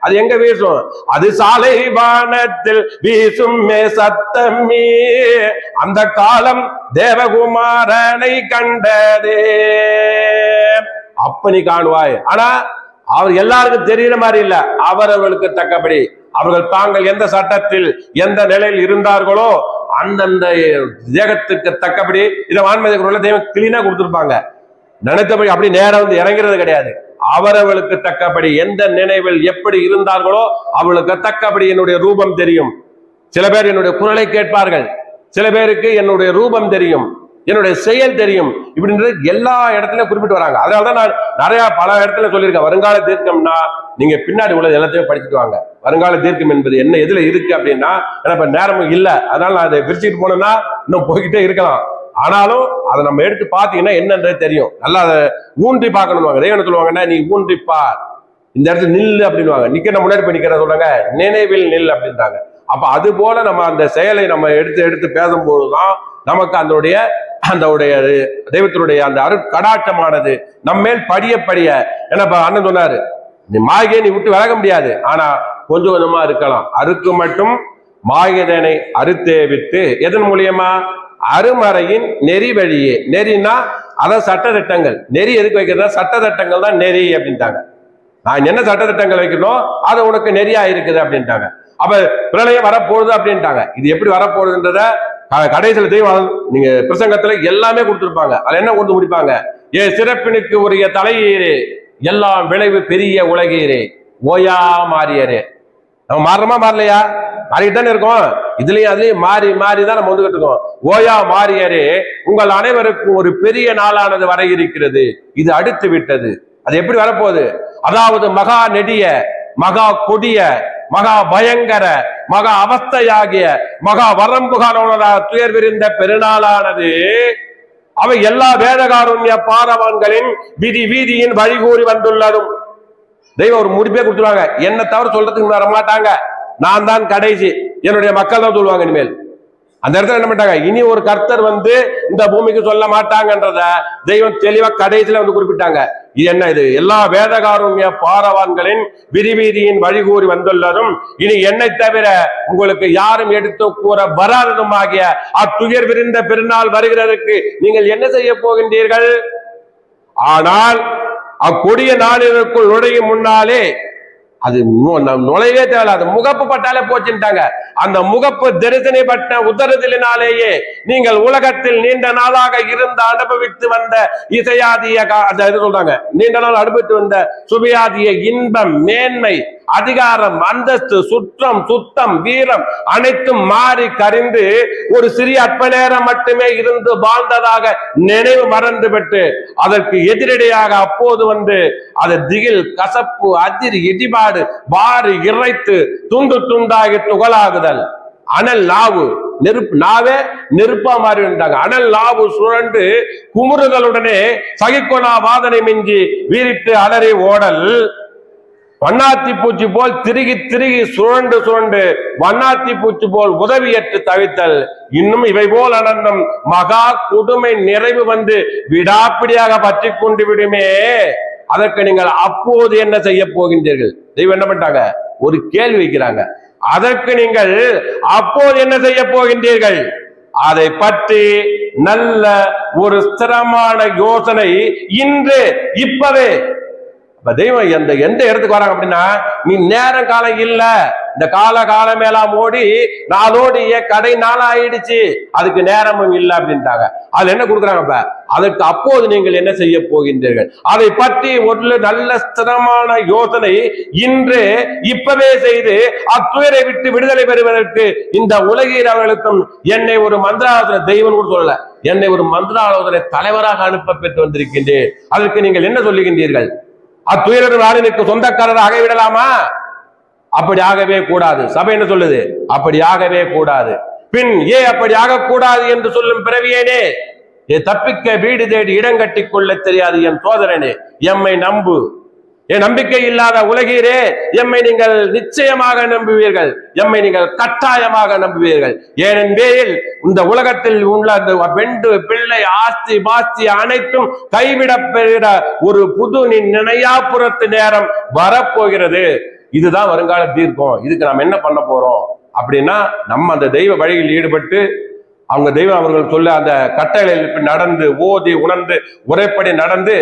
Speaker 1: அது எங்க வீசும், அது சாலை வானத்தில் வீசும் சத்தமே, அந்த காலம் தேவகுமாரனை கண்டதே. அப்ப நீ காணுவாய். ஆனா அவர் எல்லாருக்கும் தெரிகிற மாதிரி இல்ல, அவரவர்களுக்கு தக்கபடி அவர்கள் தாங்கள் எந்த சட்டத்தில் எந்த நிலையில் இருந்தார்களோ அந்தந்த தேகத்துக்கு தக்கபடி இதை வான்மதிக்குள்ள தெய்வம் கிளீனா கொடுத்துருப்பாங்க. நினைத்தபடி அப்படி நேரம் வந்து இறங்கிறது கிடையாது. அவரவர்களுக்கு தக்கபடி எந்த நினைவில் எப்படி இருந்தார்களோ அவளுக்கு தக்கபடி என்னுடைய ரூபம் தெரியும். சில பேர் என்னுடைய குரலை கேட்பார்கள், சில பேருக்கு என்னுடைய ரூபம் தெரியும், என்னுடைய செயல் தெரியும். இப்படின்றது எல்லா இடத்துலயும் குறிப்பிட்டு வராங்க. அதனாலதான் நான் நிறைய பல இடத்துல சொல்லியிருக்கேன், வருங்கால தீர்க்கம்னா நீங்க பின்னாடி உள்ளது எல்லாத்தையும் படிச்சுட்டு வாங்க. வருங்கால தீர்க்கம் என்பது என்ன எதுல இருக்கு அப்படின்னா, இப்ப நேரமும் இல்லை, அதனால நான் அதை பிரிச்சுட்டு போனேன்னா இன்னும் போய்கிட்டே இருக்கலாம். ஆனாலும் அதை நம்ம எடுத்து பார்த்தீங்கன்னா என்னன்றது தெரியும். நல்லா அதை ஊன்றி பார்க்கணும்வாங்க. தெய்வம் சொல்லுவாங்கன்னா நீ ஊன்றிப்பார், இந்த இடத்துல நில்லு அப்படின்வாங்க. நிக்க முன்னாடி போய் நிக்கிற சொல்றாங்க நினைவில் நில் அப்படின்றாங்க. அப்ப அது போல நம்ம அந்த செயலை நம்ம எடுத்து எடுத்து பேசும்போதுதான் நமக்கு அதனுடைய தெய்வத்தினுடைய அந்த கடாட்சமானது நம்மேல் படிய படிய. ஏன்னா அண்ணன் சொன்னாரு, நீ மாயை நீ விட்டு விலக முடியாது, ஆனா கொஞ்சம் கொஞ்சமா இருக்கலாம். அறுக்கு மட்டும் மாயதனை அறுத்தே விட்டு எதன் மூலியமா? அருமறையின் நெறி வழியே. நெறினா அதான் சட்டத்திட்டங்கள். நெறி எதுக்கு வைக்கிறதா? சட்டத்திட்டங்கள் தான் நெறி அப்படின்ட்டாங்க. நான் என்ன சட்டத்திட்டங்கள் வைக்கணும் அது உனக்கு நெறியா இருக்குது அப்படின்ட்டாங்க. அப்ப பிரளயம் வரப்போகுது அப்படின்ட்டாங்க. இது எப்படி வரப்போகுதுன்றத கடைசியில தெரியும். நீங்க பிரசங்கத்துல எல்லாமே கொடுத்துருப்பாங்க. அதுல என்ன கொடுத்து முடிப்பாங்க? சிறப்பினுக்கு உரிய தலையீரே, எல்லாம் விளைவு பெரிய உலகீரே, ஓயா மாறியரே. நம்ம மாறுறோமா மாறலையா? மாறிட்டு தானே இருக்கோம். இதுலயும் அதுலயும் மாறி மாறிதான் நம்ம வந்துகிட்டு இருக்கோம். ஓயா மாறியரே, உங்கள் அனைவருக்கும் ஒரு பெரிய நாளானது வர இருக்கிறது, இது அடுத்து விட்டது. அது எப்படி வரப்போகுது? அதாவது மகா நெடிய, மகா கொடிய, மகா பயங்கர, மகா அவஸ்தையாகிய, மகா வரம்புகான துயர் விரிந்த பெருநாளானது அவை எல்லா வேதகாருண்ய பாரவான்களின் விதி வீதியின் வழிகூறி வந்துள்ளதும். தெய்வம் ஒரு முடிப்பே கொடுத்துருவாங்க. என்ன தவிர சொல்றதுக்கு வர மாட்டாங்க. நான் தான் கடைசி, என்னுடைய மக்கள் தான் சொல்லுவாங்க. இனிமேல் அந்த இடத்துல என்ன பண்ணிட்டாங்க, இனி ஒரு கர்த்தர் வந்து இந்த பூமிக்கு சொல்ல மாட்டாங்கன்றத தெய்வம் தெளிவா கடைசியில வந்து குறிப்பிட்டாங்க. இது என்ன? இது எல்லா வேதகாருண்ய பாரவான்களின் விதிவீதியின் வழிகூறி வந்துள்ளதும் இனி என்னை தவிர உங்களுக்கு யாரும் எடுத்து கூற வராததும் ஆகிய அத்துயர் விரிந்த பெருநாள் வருகிறதற்கு நீங்கள் என்ன செய்ய போகின்றீர்கள்? ஆனால் அக்கொடிய நாளிற்குள் நுழையும் முன்னாலே, அது நுழைவே தேவை, அது முகப்பு பட்டாலே போச்சுட்டாங்க. அந்த முகப்பு தரிசனப்பட்ட உதறுதலினாலேயே நீங்கள் உலகத்தில் நீண்ட நாளாக இருந்து அனுபவித்து வந்த இசையாதிய சொல்றாங்க, நீண்ட நாள் அனுபவித்து வந்த சுபியாதிய இன்பம், மேன்மை, அதிகாரம், அந்தஸ்து, சுற்றம், சுத்தம், வீரம் அனைத்தும் மாறி கரிந்து ஒரு சிறிய அற்ப நேரம் மட்டுமே இருந்து வாழ்ந்ததாக நினைவு மறந்து விட்டு அதற்கு எதிரடியாக அப்போது வந்து அது திகில், கசப்பு, அதிர், இடிபாடு, வாறு இறைத்து துண்டு துண்டாகி துகளாகுதல், அனல் நாவு, நாவே நெருப்பா மாறி இருந்தாங்க. அனல் நாவு சுழண்டு குமுறுதலுடனே சகிக்கொணா வாதனை மிஞ்சி வீரிட்டு அலறி ஓடல், வண்ணாத்தி பூச்சி போல் திருகி திருகி சுழண்டு சுழண்டு வண்ணாத்தி பூச்சி போல் உதவியற்று தவித்தல், இன்னும் இவை போல் அனந்தம் மகா கொடுமை நிறைவு வந்து விடாப்பிடியாக பற்றி கொண்டு விடுமே. அதற்கு நீங்கள் அப்போது என்ன செய்ய போகின்றீர்கள்? தெய்வம் என்ன பண்ணிட்டாங்க? ஒரு கேள்வி வைக்கிறாங்க. அதற்கு நீங்கள் அப்போது என்ன செய்ய போகின்றீர்கள்? அதை பற்றி நல்ல ஒரு ஸ்திரமான யோசனை இன்று இப்பவே. தெய்வம் எந்த இடத்துக்கு வராங்க அப்படின்னா, நீ நேரம் காலம் இல்ல, இந்த காலம் மேலாம் ஓடி நாளோடிய கடை நாளா ஆயிடுச்சு, அதுக்கு நேரமும் இல்லை அப்படின்ட்டாங்க. அதுல என்ன கொடுக்குறாங்க? இப்ப அதற்கு அப்போது நீங்கள் என்ன செய்ய போகின்றீர்கள்? அதை பற்றி ஒரு நல்ல ஸ்திரமான யோசனை இன்று இப்பவே செய்து அத்துயரை விட்டு விடுதலை பெறுவதற்கு இந்த உலகில் அவர்களுக்கும் என்னை ஒரு மந்திராலோசனை, தெய்வம் கூட சொல்லல, என்னை ஒரு மந்திராலோசனை தலைவராக அனுப்ப பெற்று வந்திருக்கின்றேன். அதற்கு நீங்கள் என்ன சொல்லுகின்றீர்கள்? அத்துயரும் நாளினுக்கு சொந்தக்காரர் ஆகிவிடலாமா? அப்படி ஆகவே கூடாது. சபை என்ன சொல்லுது? அப்படி ஆகவே கூடாது. பின் அப்படி ஆகக்கூடாது என்று சொல்லும் பிறவியேனே, தப்பிக்க வீடு தேடி இடம் கட்டி கொள்ள தெரியாது என் சோதரனே, எம்மை நம்பு. என் நம்பிக்கை இல்லாத உலகீரே, எம்மை நீங்கள் நிச்சயமாக நம்புவீர்கள், எம்மை நீங்கள் கட்டாயமாக நம்புவீர்கள். ஏனென்பேரில் இந்த உலகத்தில் உள்ள அந்த வெண்டு பிள்ளை ஆஸ்தி பாஸ்தி அனைத்தும் கைவிடப் பெறுகிற ஒரு புது நினையாப்புறத்து நேரம் வரப்போகிறது. இதுதான் வருங்கால தீர்க்கம். இதுக்கு நாம் என்ன பண்ண போறோம் அப்படின்னா, நம்ம அந்த தெய்வ வழியில் ஈடுபட்டு அவங்க தெய்வம் அவர்கள் சொல்ல அந்த கட்டளையில் நடந்து ஓதி உணர்ந்து உரைப்படி நடந்து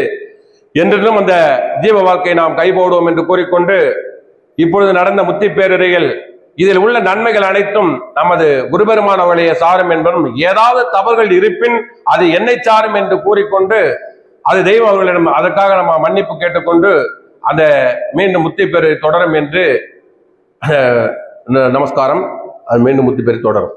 Speaker 1: என்றிலும் அந்த ஜீவ வாழ்க்கையை நாம் கைபோடுவோம் என்று கூறிக்கொண்டு, இப்பொழுது நடந்த முத்தி பேருரையில் இதில் உள்ள நன்மைகள் அனைத்தும் நமது குருபெருமான வழியை சாரும் என்பதும், ஏதாவது தவறுகள் இருப்பின் அது என்னை சாரும் என்று கூறிக்கொண்டு, அது தெய்வம் அவர்களிடம் அதற்காக நம்ம மன்னிப்பு கேட்டுக்கொண்டு அந்த மீண்டும் முத்தி பேரு தொடரும் என்று நமஸ்காரம். அது மீண்டும் முத்தி பேரு தொடரும்.